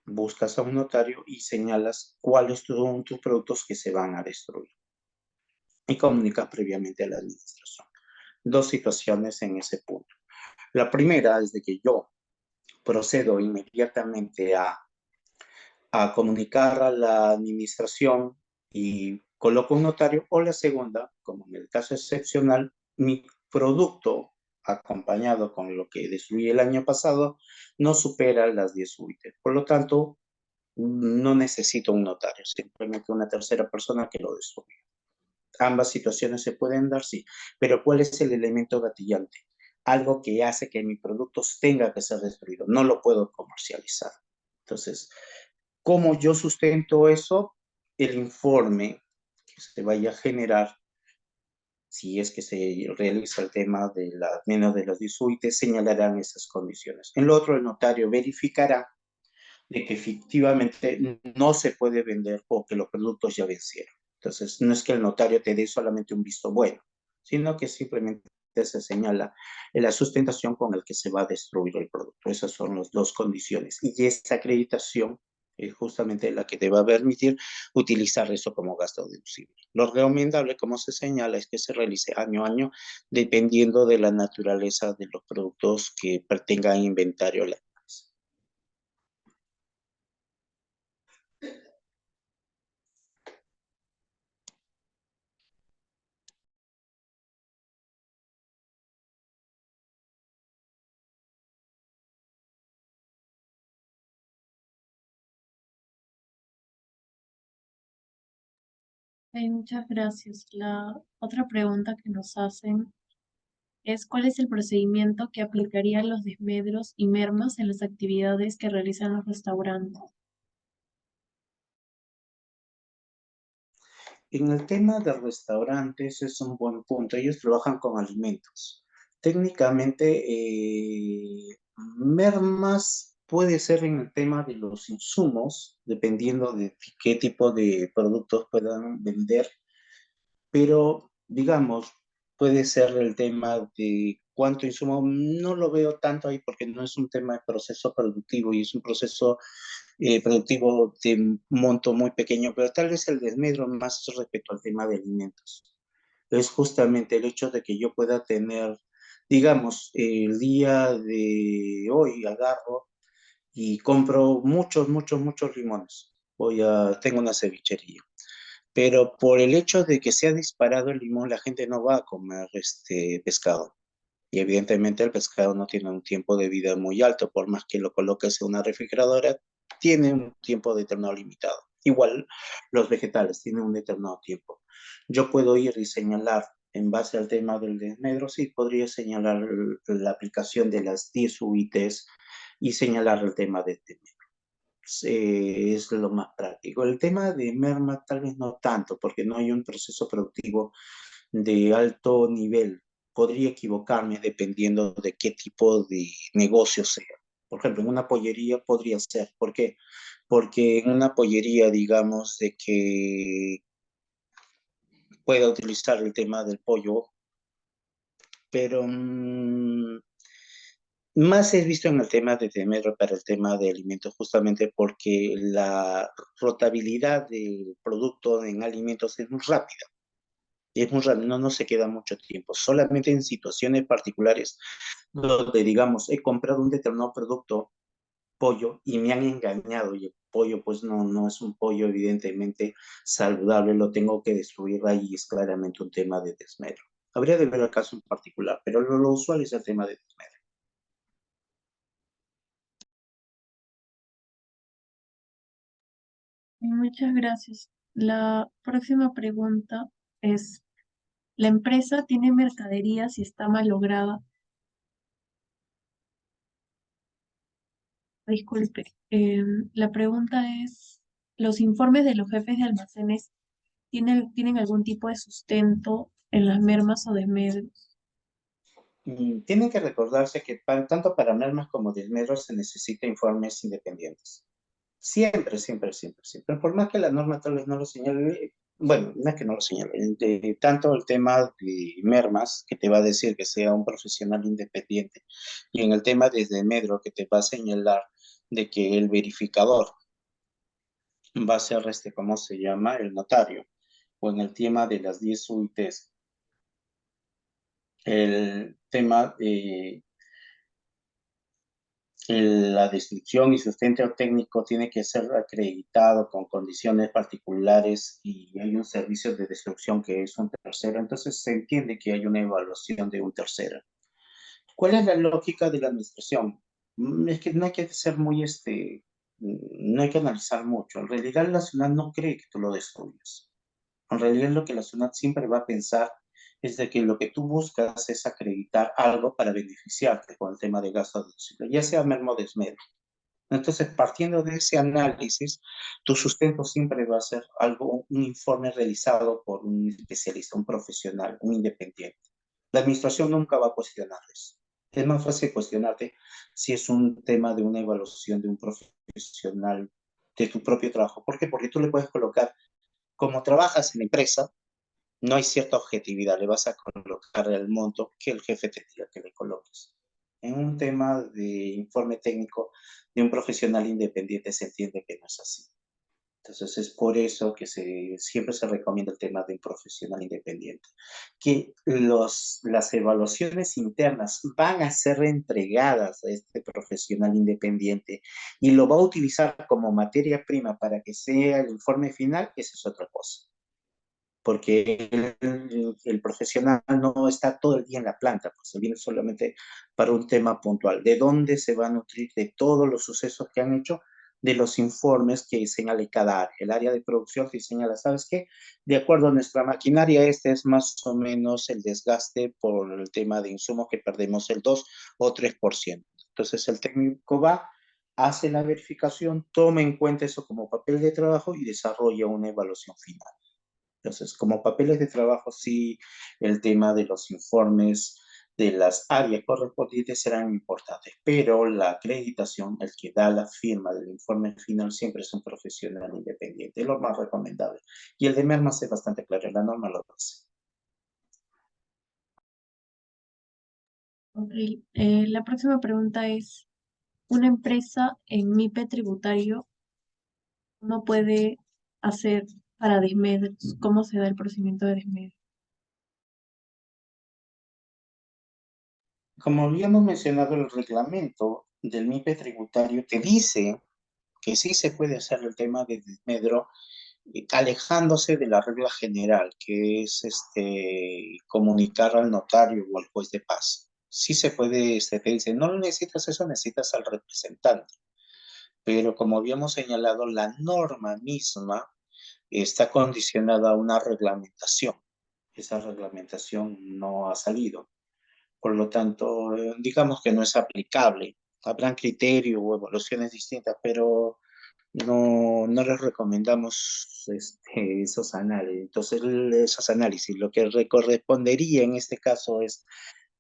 buscas a un notario y señalas cuáles son tus productos que se van a destruir y comunicas previamente a la administración. Dos situaciones en ese punto. La primera es de que yo procedo inmediatamente a a comunicar a la administración y coloco un notario, o la segunda, como en el caso excepcional, mi producto acompañado con lo que destruí el año pasado no supera las 10 UIT. Por lo tanto, no necesito un notario, simplemente una tercera persona que lo destruya. Ambas situaciones se pueden dar, sí, pero ¿cuál es el elemento gatillante? Algo que hace que mi producto tenga que ser destruido, no lo puedo comercializar. Entonces, ¿cómo yo sustento eso? El informe que se vaya a generar, si es que se realiza el tema de la menos de los 18, señalarán esas condiciones. En lo otro, el notario verificará de que efectivamente no se puede vender o que los productos ya vencieron. Entonces, no es que el notario te dé solamente un visto bueno, sino que simplemente se señala la sustentación con el que se va a destruir el producto. Esas son las dos condiciones. Y esta acreditación es justamente la que te va a permitir utilizar eso como gasto deducible. Lo recomendable, como se señala, es que se realice año a año, dependiendo de la naturaleza de los productos que tengan inventario la empresa. Muchas gracias. La otra pregunta que nos hacen es ¿cuál es el procedimiento que aplicarían los desmedros y mermas en las actividades que realizan los restaurantes? En el tema de restaurantes es un buen punto. Ellos trabajan con alimentos. Técnicamente, mermas puede ser en el tema de los insumos, dependiendo de qué tipo de productos puedan vender, pero digamos, puede ser el tema de cuánto insumo. No lo veo tanto ahí porque no es un tema de proceso productivo y es un proceso productivo de monto muy pequeño, pero tal vez el desmedro más respecto al tema de alimentos. Es justamente el hecho de que yo pueda tener, digamos, el día de hoy agarro y compro muchos limones. Tengo una cevichería. Pero por el hecho de que se ha disparado el limón, la gente no va a comer este pescado. Y evidentemente el pescado no tiene un tiempo de vida muy alto, por más que lo coloques en una refrigeradora, tiene un tiempo determinado limitado. Igual los vegetales tienen un determinado tiempo. Yo puedo ir y señalar, en base al tema del desmedro, sí, podría señalar la aplicación de las 10 UITs y señalar el tema de desmedro. Es lo más práctico. El tema de merma tal vez no tanto, porque no hay un proceso productivo de alto nivel. Podría equivocarme dependiendo de qué tipo de negocio sea. Por ejemplo, en una pollería podría ser. ¿Por qué? Porque en una pollería, digamos, de que pueda utilizar el tema del pollo, pero más es visto en el tema de temer para el tema de alimentos, justamente porque la rotabilidad del producto en alimentos es muy rápida. Y es muy rápido, no se queda mucho tiempo. Solamente en situaciones particulares donde, digamos, he comprado un determinado producto, pollo, y me han engañado. Y el pollo, pues no es un pollo evidentemente saludable, lo tengo que destruir. Ahí es claramente un tema de desmedro. Habría de ver el caso en particular, pero lo usual es el tema de desmedro. Muchas gracias. La próxima pregunta es, ¿la empresa tiene mercadería si está malograda? Disculpe, la pregunta es, ¿los informes de los jefes de almacenes tienen algún tipo de sustento en las mermas o desmedros? Tienen que recordarse que tanto para mermas como desmedros se necesita informes independientes. Siempre. Por más que la norma tal vez no lo señale, bueno, no es que no lo señale, tanto el tema de mermas, que te va a decir que sea un profesional independiente, y en el tema de desmedro, que te va a señalar de que el verificador va a ser ¿cómo se llama? El notario, o en el tema de las 10 UITs, el tema La descripción y sustento técnico tiene que ser acreditado con condiciones particulares y hay un servicio de destrucción que es un tercero, entonces se entiende que hay una evaluación de un tercero. ¿Cuál es la lógica de la administración? Es que no hay que ser muy, no hay que analizar mucho. En realidad la SUNAT no cree que tú lo destruyas. En realidad lo que la SUNAT siempre va a pensar es de que lo que tú buscas es acreditar algo para beneficiarte con el tema de gasto deducible, ya sea mermo o desmedro. Entonces, partiendo de ese análisis, tu sustento siempre va a ser algo, un informe realizado por un especialista, un profesional, un independiente. La administración nunca va a cuestionar eso. Es más fácil cuestionarte si es un tema de una evaluación de un profesional de tu propio trabajo. ¿Por qué? Porque tú le puedes colocar, como trabajas en la empresa, no hay cierta objetividad, le vas a colocar el monto que el jefe te diga que le coloques. En un tema de informe técnico de un profesional independiente se entiende que no es así. Entonces es por eso que siempre se recomienda el tema de un profesional independiente. Que las evaluaciones internas van a ser entregadas a este profesional independiente y lo va a utilizar como materia prima para que sea el informe final, esa es otra cosa porque el profesional no está todo el día en la planta, pues se viene solamente para un tema puntual. ¿De dónde se va a nutrir? De todos los sucesos que han hecho, de los informes que señale cada área. El área de producción te señala, ¿sabes qué? De acuerdo a nuestra maquinaria, este es más o menos el desgaste por el tema de insumos que perdemos el 2 o 3%. Entonces el técnico va, hace la verificación, toma en cuenta eso como papel de trabajo y desarrolla una evaluación final. Entonces, como papeles de trabajo, sí, el tema de los informes de las áreas correspondientes serán importantes, pero la acreditación, el que da la firma del informe final, siempre es un profesional independiente, es lo más recomendable. Y el de Mermas es bastante claro, la norma lo dice. Ok, la próxima pregunta es, ¿una empresa en MIPE tributario no puede hacer para desmedros? ¿Cómo se da el procedimiento de desmedro? Como habíamos mencionado, el reglamento del MIPE tributario te dice que sí se puede hacer el tema de desmedro alejándose de la regla general, que es comunicar al notario o al juez de paz. Sí se puede, te dice, no necesitas eso, necesitas al representante. Pero como habíamos señalado, la norma misma está condicionada a una reglamentación. Esa reglamentación no ha salido. Por lo tanto, digamos que no es aplicable. Habrán criterios o evoluciones distintas, pero no les recomendamos esos análisis. Entonces, esos análisis, lo que correspondería en este caso es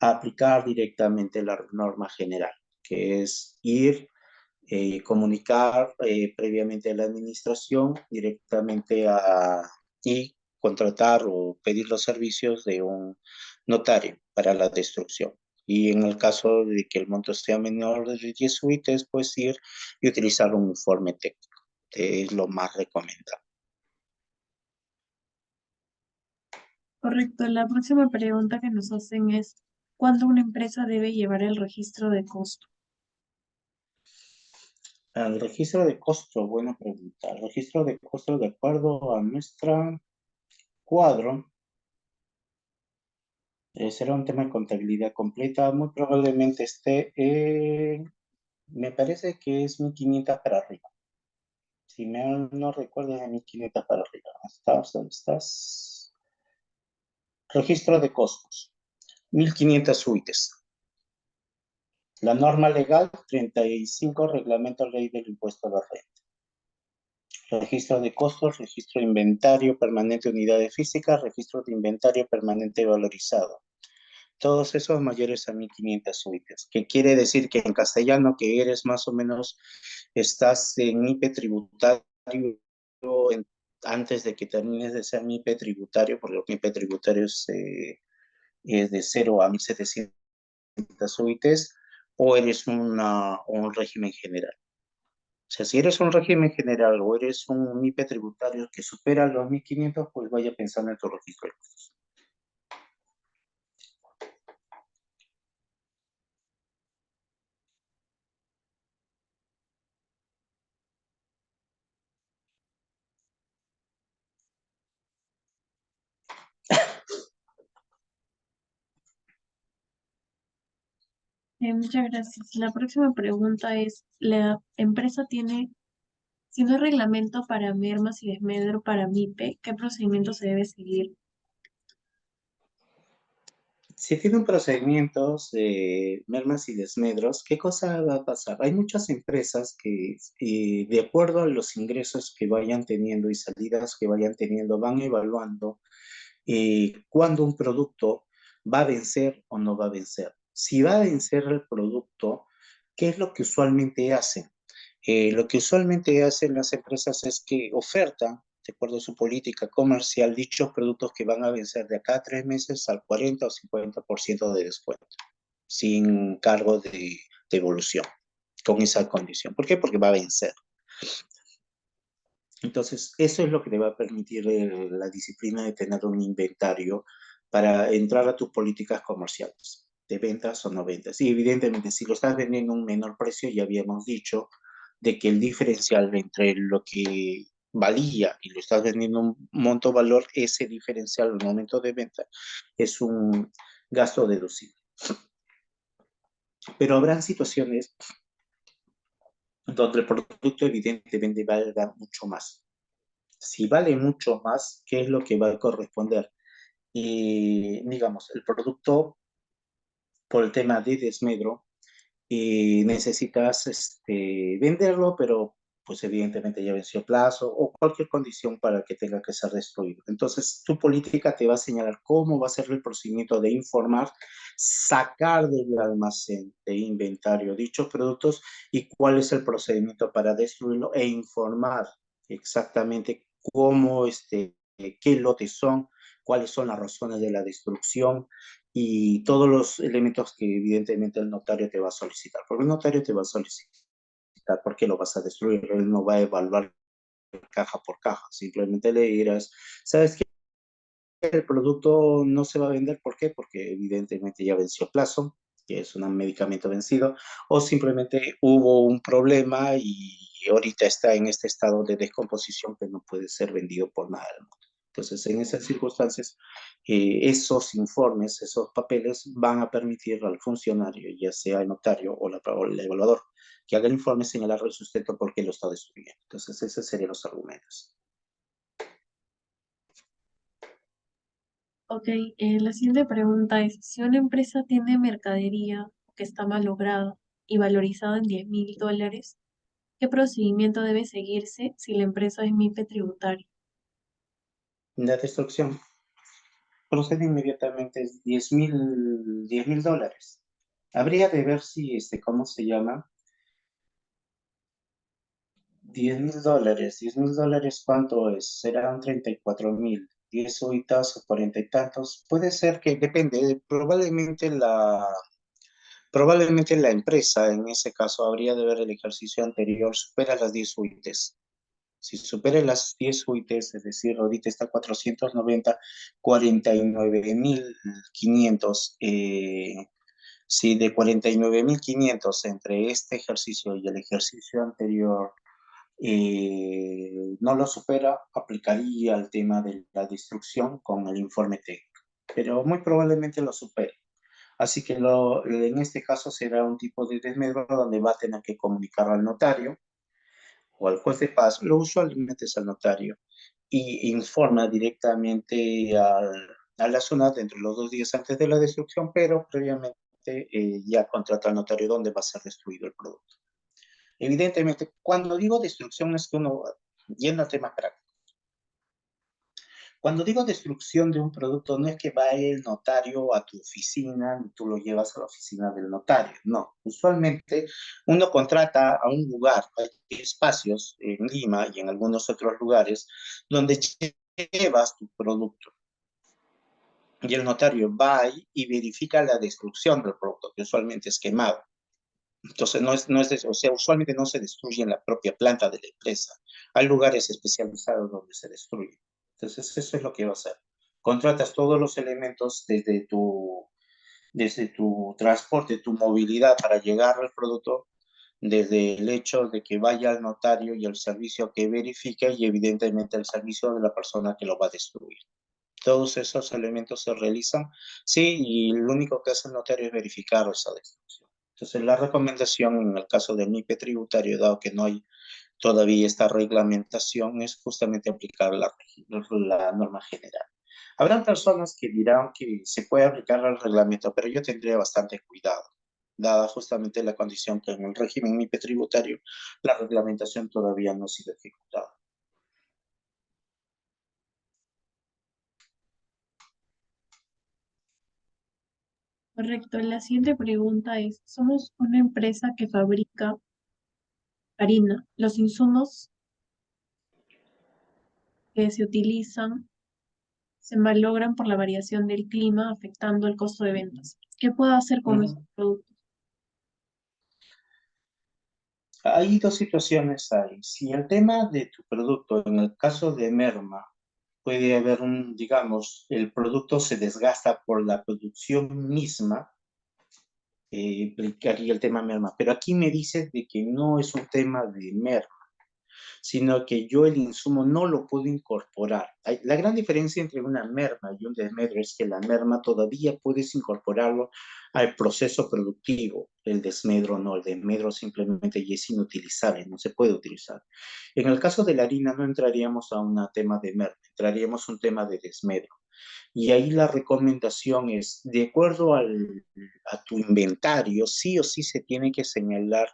aplicar directamente la norma general, que es ir, comunicar previamente a la administración directamente y contratar o pedir los servicios de un notario para la destrucción. Y en el caso de que el monto sea menor de 10 suites, pues ir y utilizar un informe técnico, que es lo más recomendable. Correcto, la próxima pregunta que nos hacen es, ¿cuándo una empresa debe llevar el registro de costo? El registro de costo, buena pregunta. El registro de costo, de acuerdo a nuestra cuadro, será un tema de contabilidad completa. Muy probablemente esté, me parece que es 1500 para arriba. Si no recuerdo, es de 1500 para arriba. ¿Dónde estás? Registro de costos, 1500 suites. La norma legal, 35, reglamento ley del impuesto a la renta. Registro de costos, registro de inventario permanente de unidades físicas, registro de inventario permanente valorizado. Todos esos mayores a 1500 suites, que quiere decir que en castellano que eres más o menos, estás en IPE tributario antes de que termines de ser MIPE tributario, porque el MIPE tributario es de 0 a 1700 UITs, o eres un régimen general. O sea, si eres un régimen general o eres un MIPE tributario que supera los 1500, pues vaya pensando en tu registro de costos. Muchas gracias. La próxima pregunta es, ¿la empresa tiene, si no hay reglamento para mermas y desmedro para MIPE, qué procedimiento se debe seguir? Si tienen procedimientos de mermas y desmedros, ¿qué cosa va a pasar? Hay muchas empresas que, de acuerdo a los ingresos que vayan teniendo y salidas que vayan teniendo, van evaluando cuándo un producto va a vencer o no va a vencer. Si va a vencer el producto, ¿qué es lo que usualmente hacen? Lo que usualmente hacen las empresas es que ofertan, de acuerdo a su política comercial, dichos productos que van a vencer de acá a 3 meses al 40 o 50% de descuento, sin cargo de devolución, con esa condición. ¿Por qué? Porque va a vencer. Entonces, eso es lo que te va a permitir la disciplina de tener un inventario para entrar a tus políticas comerciales, de ventas o no ventas. Y evidentemente, si lo estás vendiendo a un menor precio, ya habíamos dicho de que el diferencial entre lo que valía y lo estás vendiendo a un monto valor, ese diferencial al momento de venta es un gasto deducible. Pero habrán situaciones donde el producto evidentemente valga mucho más. Si vale mucho más, ¿qué es lo que va a corresponder? Y digamos, el producto por el tema de desmedro, necesitas venderlo, pero pues evidentemente ya venció plazo o cualquier condición para que tenga que ser destruido. Entonces, tu política te va a señalar cómo va a ser el procedimiento de informar, sacar del almacén de inventario dichos productos y cuál es el procedimiento para destruirlo e informar exactamente cómo, qué lotes son, cuáles son las razones de la destrucción, y todos los elementos que evidentemente el notario te va a solicitar. Porque el notario te va a solicitar por qué lo vas a destruir. Él no va a evaluar caja por caja. Simplemente le dirás, ¿sabes qué? El producto no se va a vender. ¿Por qué? Porque evidentemente ya venció plazo, que es un medicamento vencido, o simplemente hubo un problema y ahorita está en este estado de descomposición que no puede ser vendido por nada del mundo. Entonces, en esas circunstancias, esos informes, esos papeles van a permitir al funcionario, ya sea el notario o el evaluador, que haga el informe, señalar el sustento por qué lo está destruyendo. Entonces, esos serían los argumentos. Ok, la siguiente pregunta es, si una empresa tiene mercadería que está malograda y valorizada en $10.000, ¿qué procedimiento debe seguirse si la empresa es MIPE tributaria? La destrucción procede inmediatamente, es $10,000. Habría de ver si, ¿cómo se llama? $10,000. $10,000, ¿cuánto es? Serán 34,000. 10 hojitas o 40 y tantos. Puede ser que depende. Probablemente la empresa, en ese caso, habría de ver el ejercicio anterior, supera las 10 UITs. Si supera las 10 UITs, es decir, ahorita está 490, 49,500. Si de 49,500 entre este ejercicio y el ejercicio anterior no lo supera, aplicaría el tema de la destrucción con el informe técnico, pero muy probablemente lo supere. Así que en este caso será un tipo de desmedro donde va a tener que comunicar al notario o al juez de paz. Lo usualmente es al notario y informa directamente a la zona dentro de los 2 días antes de la destrucción, pero previamente ya contrata al notario donde va a ser destruido el producto. Evidentemente, cuando digo destrucción es que uno, yendo al tema práctico, cuando digo destrucción de un producto, no es que va el notario a tu oficina y tú lo llevas a la oficina del notario, no. Usualmente uno contrata a un lugar, hay espacios en Lima y en algunos otros lugares, donde llevas tu producto. Y el notario va ahí y verifica la destrucción del producto, que usualmente es quemado. Entonces, o sea, usualmente no se destruye en la propia planta de la empresa. Hay lugares especializados donde se destruye. Entonces, eso es lo que va a hacer. Contratas todos los elementos desde tu transporte, tu movilidad para llegar al producto, desde el hecho de que vaya al notario y el servicio que verifique y evidentemente el servicio de la persona que lo va a destruir. Todos esos elementos se realizan, sí, y lo único que hace el notario es verificar esa destrucción. Entonces, la recomendación en el caso del MIPE tributario, dado que no hay todavía esta reglamentación, es justamente aplicar la norma general. Habrán personas que dirán que se puede aplicar el reglamento, pero yo tendría bastante cuidado, dada justamente la condición que en el régimen MIPE tributario la reglamentación todavía no ha sido ejecutada. Correcto. La siguiente pregunta es, somos una empresa que fabrica harina. Los insumos que se utilizan se malogran por la variación del clima, afectando el costo de ventas. ¿Qué puedo hacer con estos Ujú. productos? Hay dos situaciones ahí. Si el tema de tu producto, en el caso de merma, puede haber digamos, el producto se desgasta por la producción misma, aplicaría el tema merma. Pero aquí me dices de que no es un tema de merma, sino que yo el insumo no lo puedo incorporar. La gran diferencia entre una merma y un desmedro es que la merma todavía puedes incorporarlo al proceso productivo, el desmedro no, el desmedro simplemente ya es inutilizable, no se puede utilizar. En el caso de la harina no entraríamos a un tema de merma, entraríamos a un tema de desmedro. Y ahí la recomendación es, de acuerdo a tu inventario, sí o sí se tiene que señalar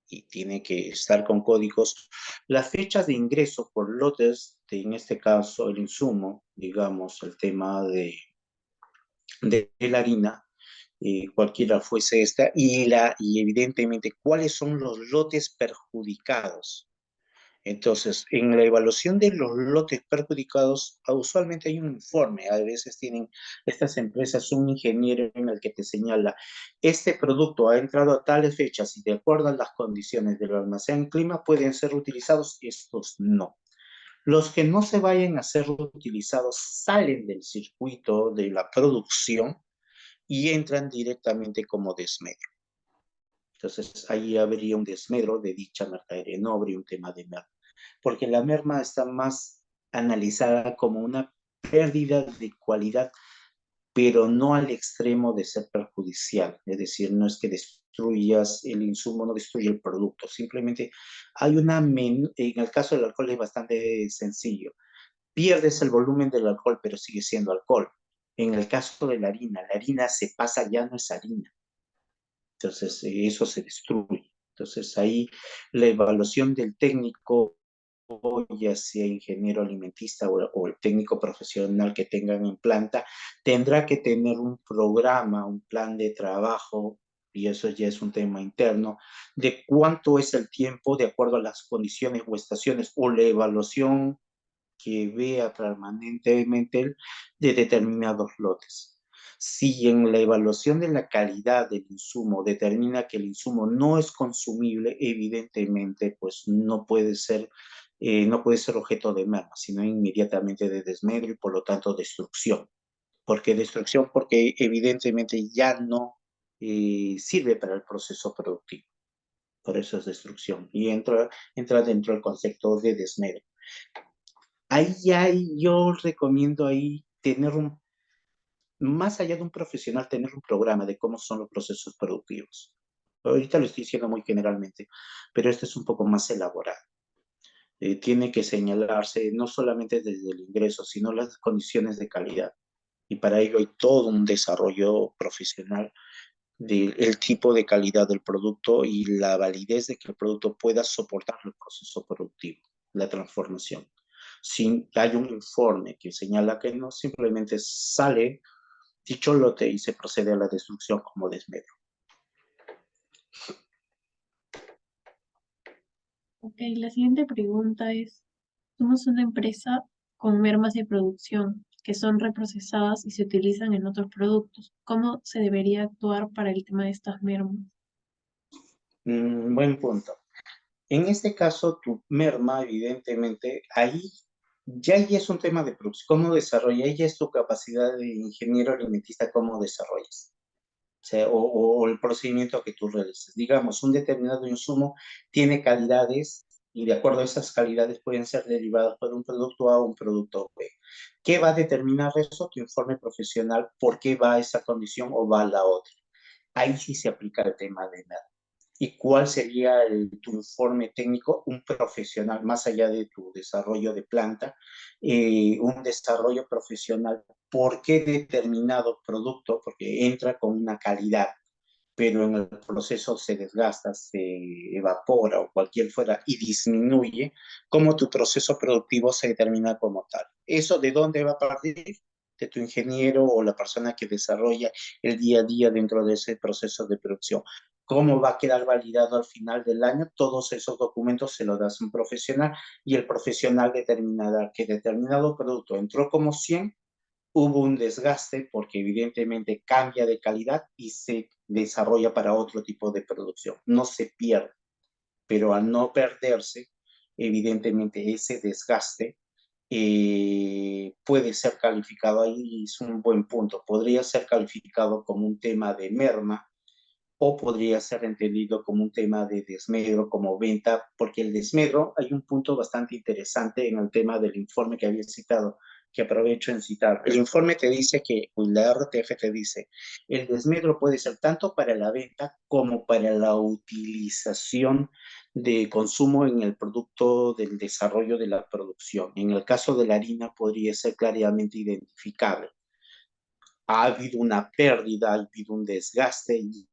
y tiene que estar con códigos las fechas de ingreso por lotes, en este caso el insumo, digamos, el tema de la harina, cualquiera fuese esta, y evidentemente cuáles son los lotes perjudicados. Entonces, en la evaluación de los lotes perjudicados, usualmente hay un informe. A veces tienen estas empresas un ingeniero en el que te señala, este producto ha entrado a tales fechas y de acuerdo a las condiciones del almacén y clima pueden ser utilizados, estos no. Los que no se vayan a ser utilizados salen del circuito de la producción y entran directamente como desmedro. Entonces, ahí habría un desmedro de dicha mercadería, no habría un tema de merma, porque la merma está más analizada como una pérdida de cualidad, pero no al extremo de ser perjudicial. Es decir, no es que destruyas el insumo, no destruye el producto, simplemente hay en el caso del alcohol es bastante sencillo. Pierdes el volumen del alcohol, pero sigue siendo alcohol. En el caso de la harina se pasa, ya no es harina. Entonces, eso se destruye. Entonces, ahí la evaluación del técnico, ya sea ingeniero alimentista o el técnico profesional que tengan en planta, tendrá que tener un programa, un plan de trabajo, y eso ya es un tema interno, de cuánto es el tiempo de acuerdo a las condiciones o estaciones o la evaluación que vea permanentemente de determinados lotes. Si en la evaluación de la calidad del insumo determina que el insumo no es consumible, evidentemente, pues no puede ser objeto de merma, sino inmediatamente de desmedro y por lo tanto destrucción. ¿Por qué destrucción? Porque evidentemente ya no sirve para el proceso productivo. Por eso es destrucción. Y entra dentro del concepto de desmedro. Yo recomiendo ahí más allá de un profesional, tener un programa de cómo son los procesos productivos. Ahorita lo estoy diciendo muy generalmente, pero este es un poco más elaborado. Tiene que señalarse no solamente desde el ingreso, sino las condiciones de calidad. Y para ello hay todo un desarrollo profesional del tipo de calidad del producto y la validez de que el producto pueda soportar el proceso productivo, la transformación. Si hay un informe que señala que no, simplemente sale dicho lote y se procede a la destrucción como desmedro. Ok, la siguiente pregunta es, somos una empresa con mermas de producción que son reprocesadas y se utilizan en otros productos. ¿Cómo se debería actuar para el tema de estas mermas? Buen punto. En este caso, tu merma, evidentemente, ahí ya es un tema de producción, cómo desarrolla, ella es tu capacidad de ingeniero alimentista, cómo desarrollas. O sea, o el procedimiento que tú realices. Digamos, un determinado insumo tiene calidades y de acuerdo a esas calidades pueden ser derivadas por un producto A o un producto B. ¿Qué va a determinar eso? Tu informe profesional, por qué va a esa condición o va a la otra. ahí sí se aplica el tema de merma. ¿Y cuál sería tu informe técnico? Un profesional, más allá de tu desarrollo de planta, un desarrollo profesional. ¿Por qué determinado producto? Porque entra con una calidad, pero en el proceso se desgasta, se evapora o cualquier fuera y disminuye, cómo tu proceso productivo se determina como tal. ¿Eso de dónde va a partir? De tu ingeniero o la persona que desarrolla el día a día dentro de ese proceso de producción. ¿Cómo va a quedar validado al final del año? Todos esos documentos se los das a un profesional y el profesional determinará que determinado producto entró como 100, hubo un desgaste porque evidentemente cambia de calidad y se desarrolla para otro tipo de producción. No se pierde, pero al no perderse, evidentemente ese desgaste puede ser calificado, ahí es un buen punto, podría ser calificado como un tema de merma o podría ser entendido como un tema de desmedro, como venta, porque el desmedro, hay un punto bastante interesante en el tema del informe que había citado, que aprovecho en citar. El informe te dice que, la RTF te dice, el desmedro puede ser tanto para la venta como para la utilización de consumo en el producto del desarrollo de la producción. En el caso de la harina podría ser claramente identificable. Ha habido una pérdida, ha habido un desgaste y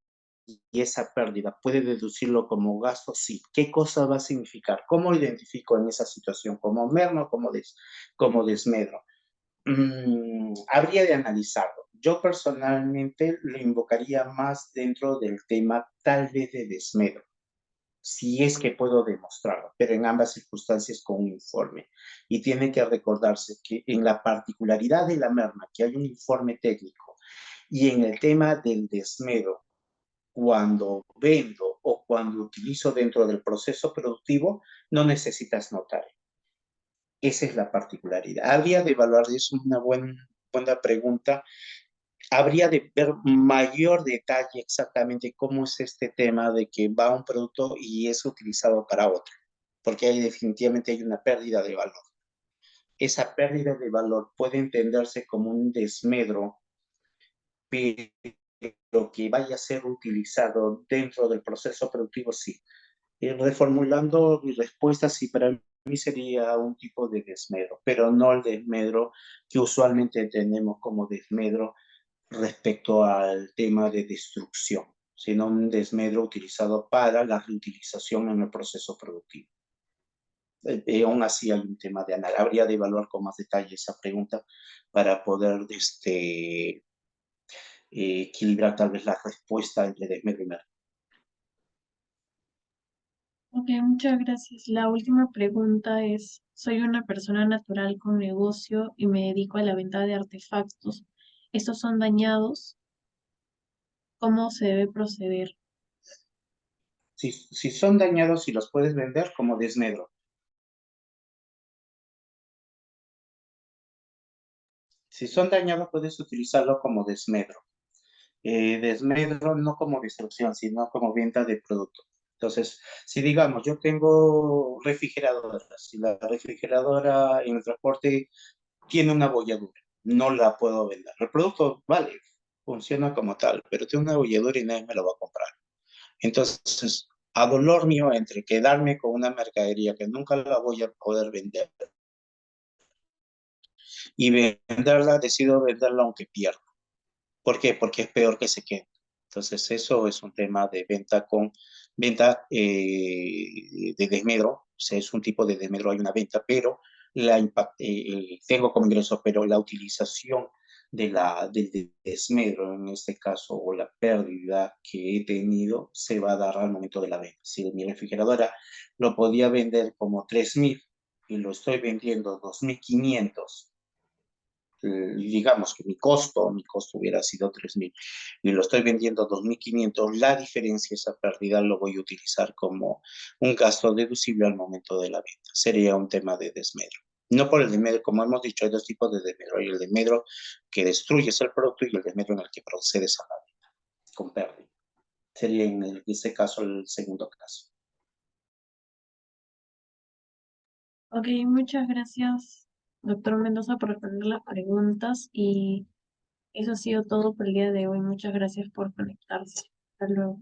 esa pérdida puede deducirlo como gasto, sí. ¿Qué cosa va a significar? ¿Cómo identifico en esa situación? ¿Como merma o como desmedro? Habría de analizarlo. Yo personalmente lo invocaría más dentro del tema tal vez de desmedro, si es que puedo demostrarlo, pero en ambas circunstancias con un informe. Y tiene que recordarse que en la particularidad de la merma, que hay un informe técnico, y en el tema del desmedro, cuando vendo o cuando utilizo dentro del proceso productivo, no necesitas notario. Esa es la particularidad. Habría de evaluar, es una buena pregunta, habría de ver mayor detalle exactamente cómo es este tema de que va un producto y es utilizado para otro, porque ahí definitivamente hay una pérdida de valor. Esa pérdida de valor puede entenderse como un desmedro, pero que vaya a ser utilizado dentro del proceso productivo, sí. Reformulando mi respuesta, sí, para mí sería un tipo de desmedro, pero no el desmedro que usualmente tenemos como desmedro respecto al tema de destrucción, sino un desmedro utilizado para la reutilización en el proceso productivo. Aún así hay un tema de análisis. Habría de evaluar con más detalle esa pregunta para poder equilibrar tal vez la respuesta entre desmedro y mercado. Ok, muchas gracias. La última pregunta es, soy una persona natural con negocio y me dedico a la venta de artefactos. ¿Estos son dañados? ¿Cómo se debe proceder? Si son dañados, si los puedes vender como desmedro. Si son dañados, puedes utilizarlo como desmedro. Desmedro no como destrucción, sino como venta de producto. Entonces, si digamos, yo tengo refrigeradoras, si la refrigeradora en el transporte tiene una bolladura, no la puedo vender. El producto, vale, funciona como tal, pero tiene una bolladura y nadie me lo va a comprar. Entonces, a dolor mío, entre quedarme con una mercadería que nunca la voy a poder vender y venderla, decido venderla aunque pierda. ¿Por qué? Porque es peor que se quede. Entonces, eso es un tema de venta de desmedro. O sea, es un tipo de desmedro, hay una venta, pero tengo como ingreso, pero la utilización del desmedro, en este caso, o la pérdida que he tenido, se va a dar al momento de la venta. Si mi refrigeradora lo podía vender como 3.000 y lo estoy vendiendo 2.500, digamos que mi costo hubiera sido 3.000 y lo estoy vendiendo a 2.500, la diferencia, esa pérdida, lo voy a utilizar como un gasto deducible al momento de la venta. Sería un tema de desmedro. No por el desmedro, como hemos dicho, hay dos tipos de desmedro. Hay el desmedro que destruyes el producto y el desmedro en el que procedes a la venta con pérdida. Sería en este caso el segundo caso. Ok, muchas gracias, doctor Mendoza, por responder las preguntas y eso ha sido todo por el día de hoy. Muchas gracias por conectarse. Hasta luego.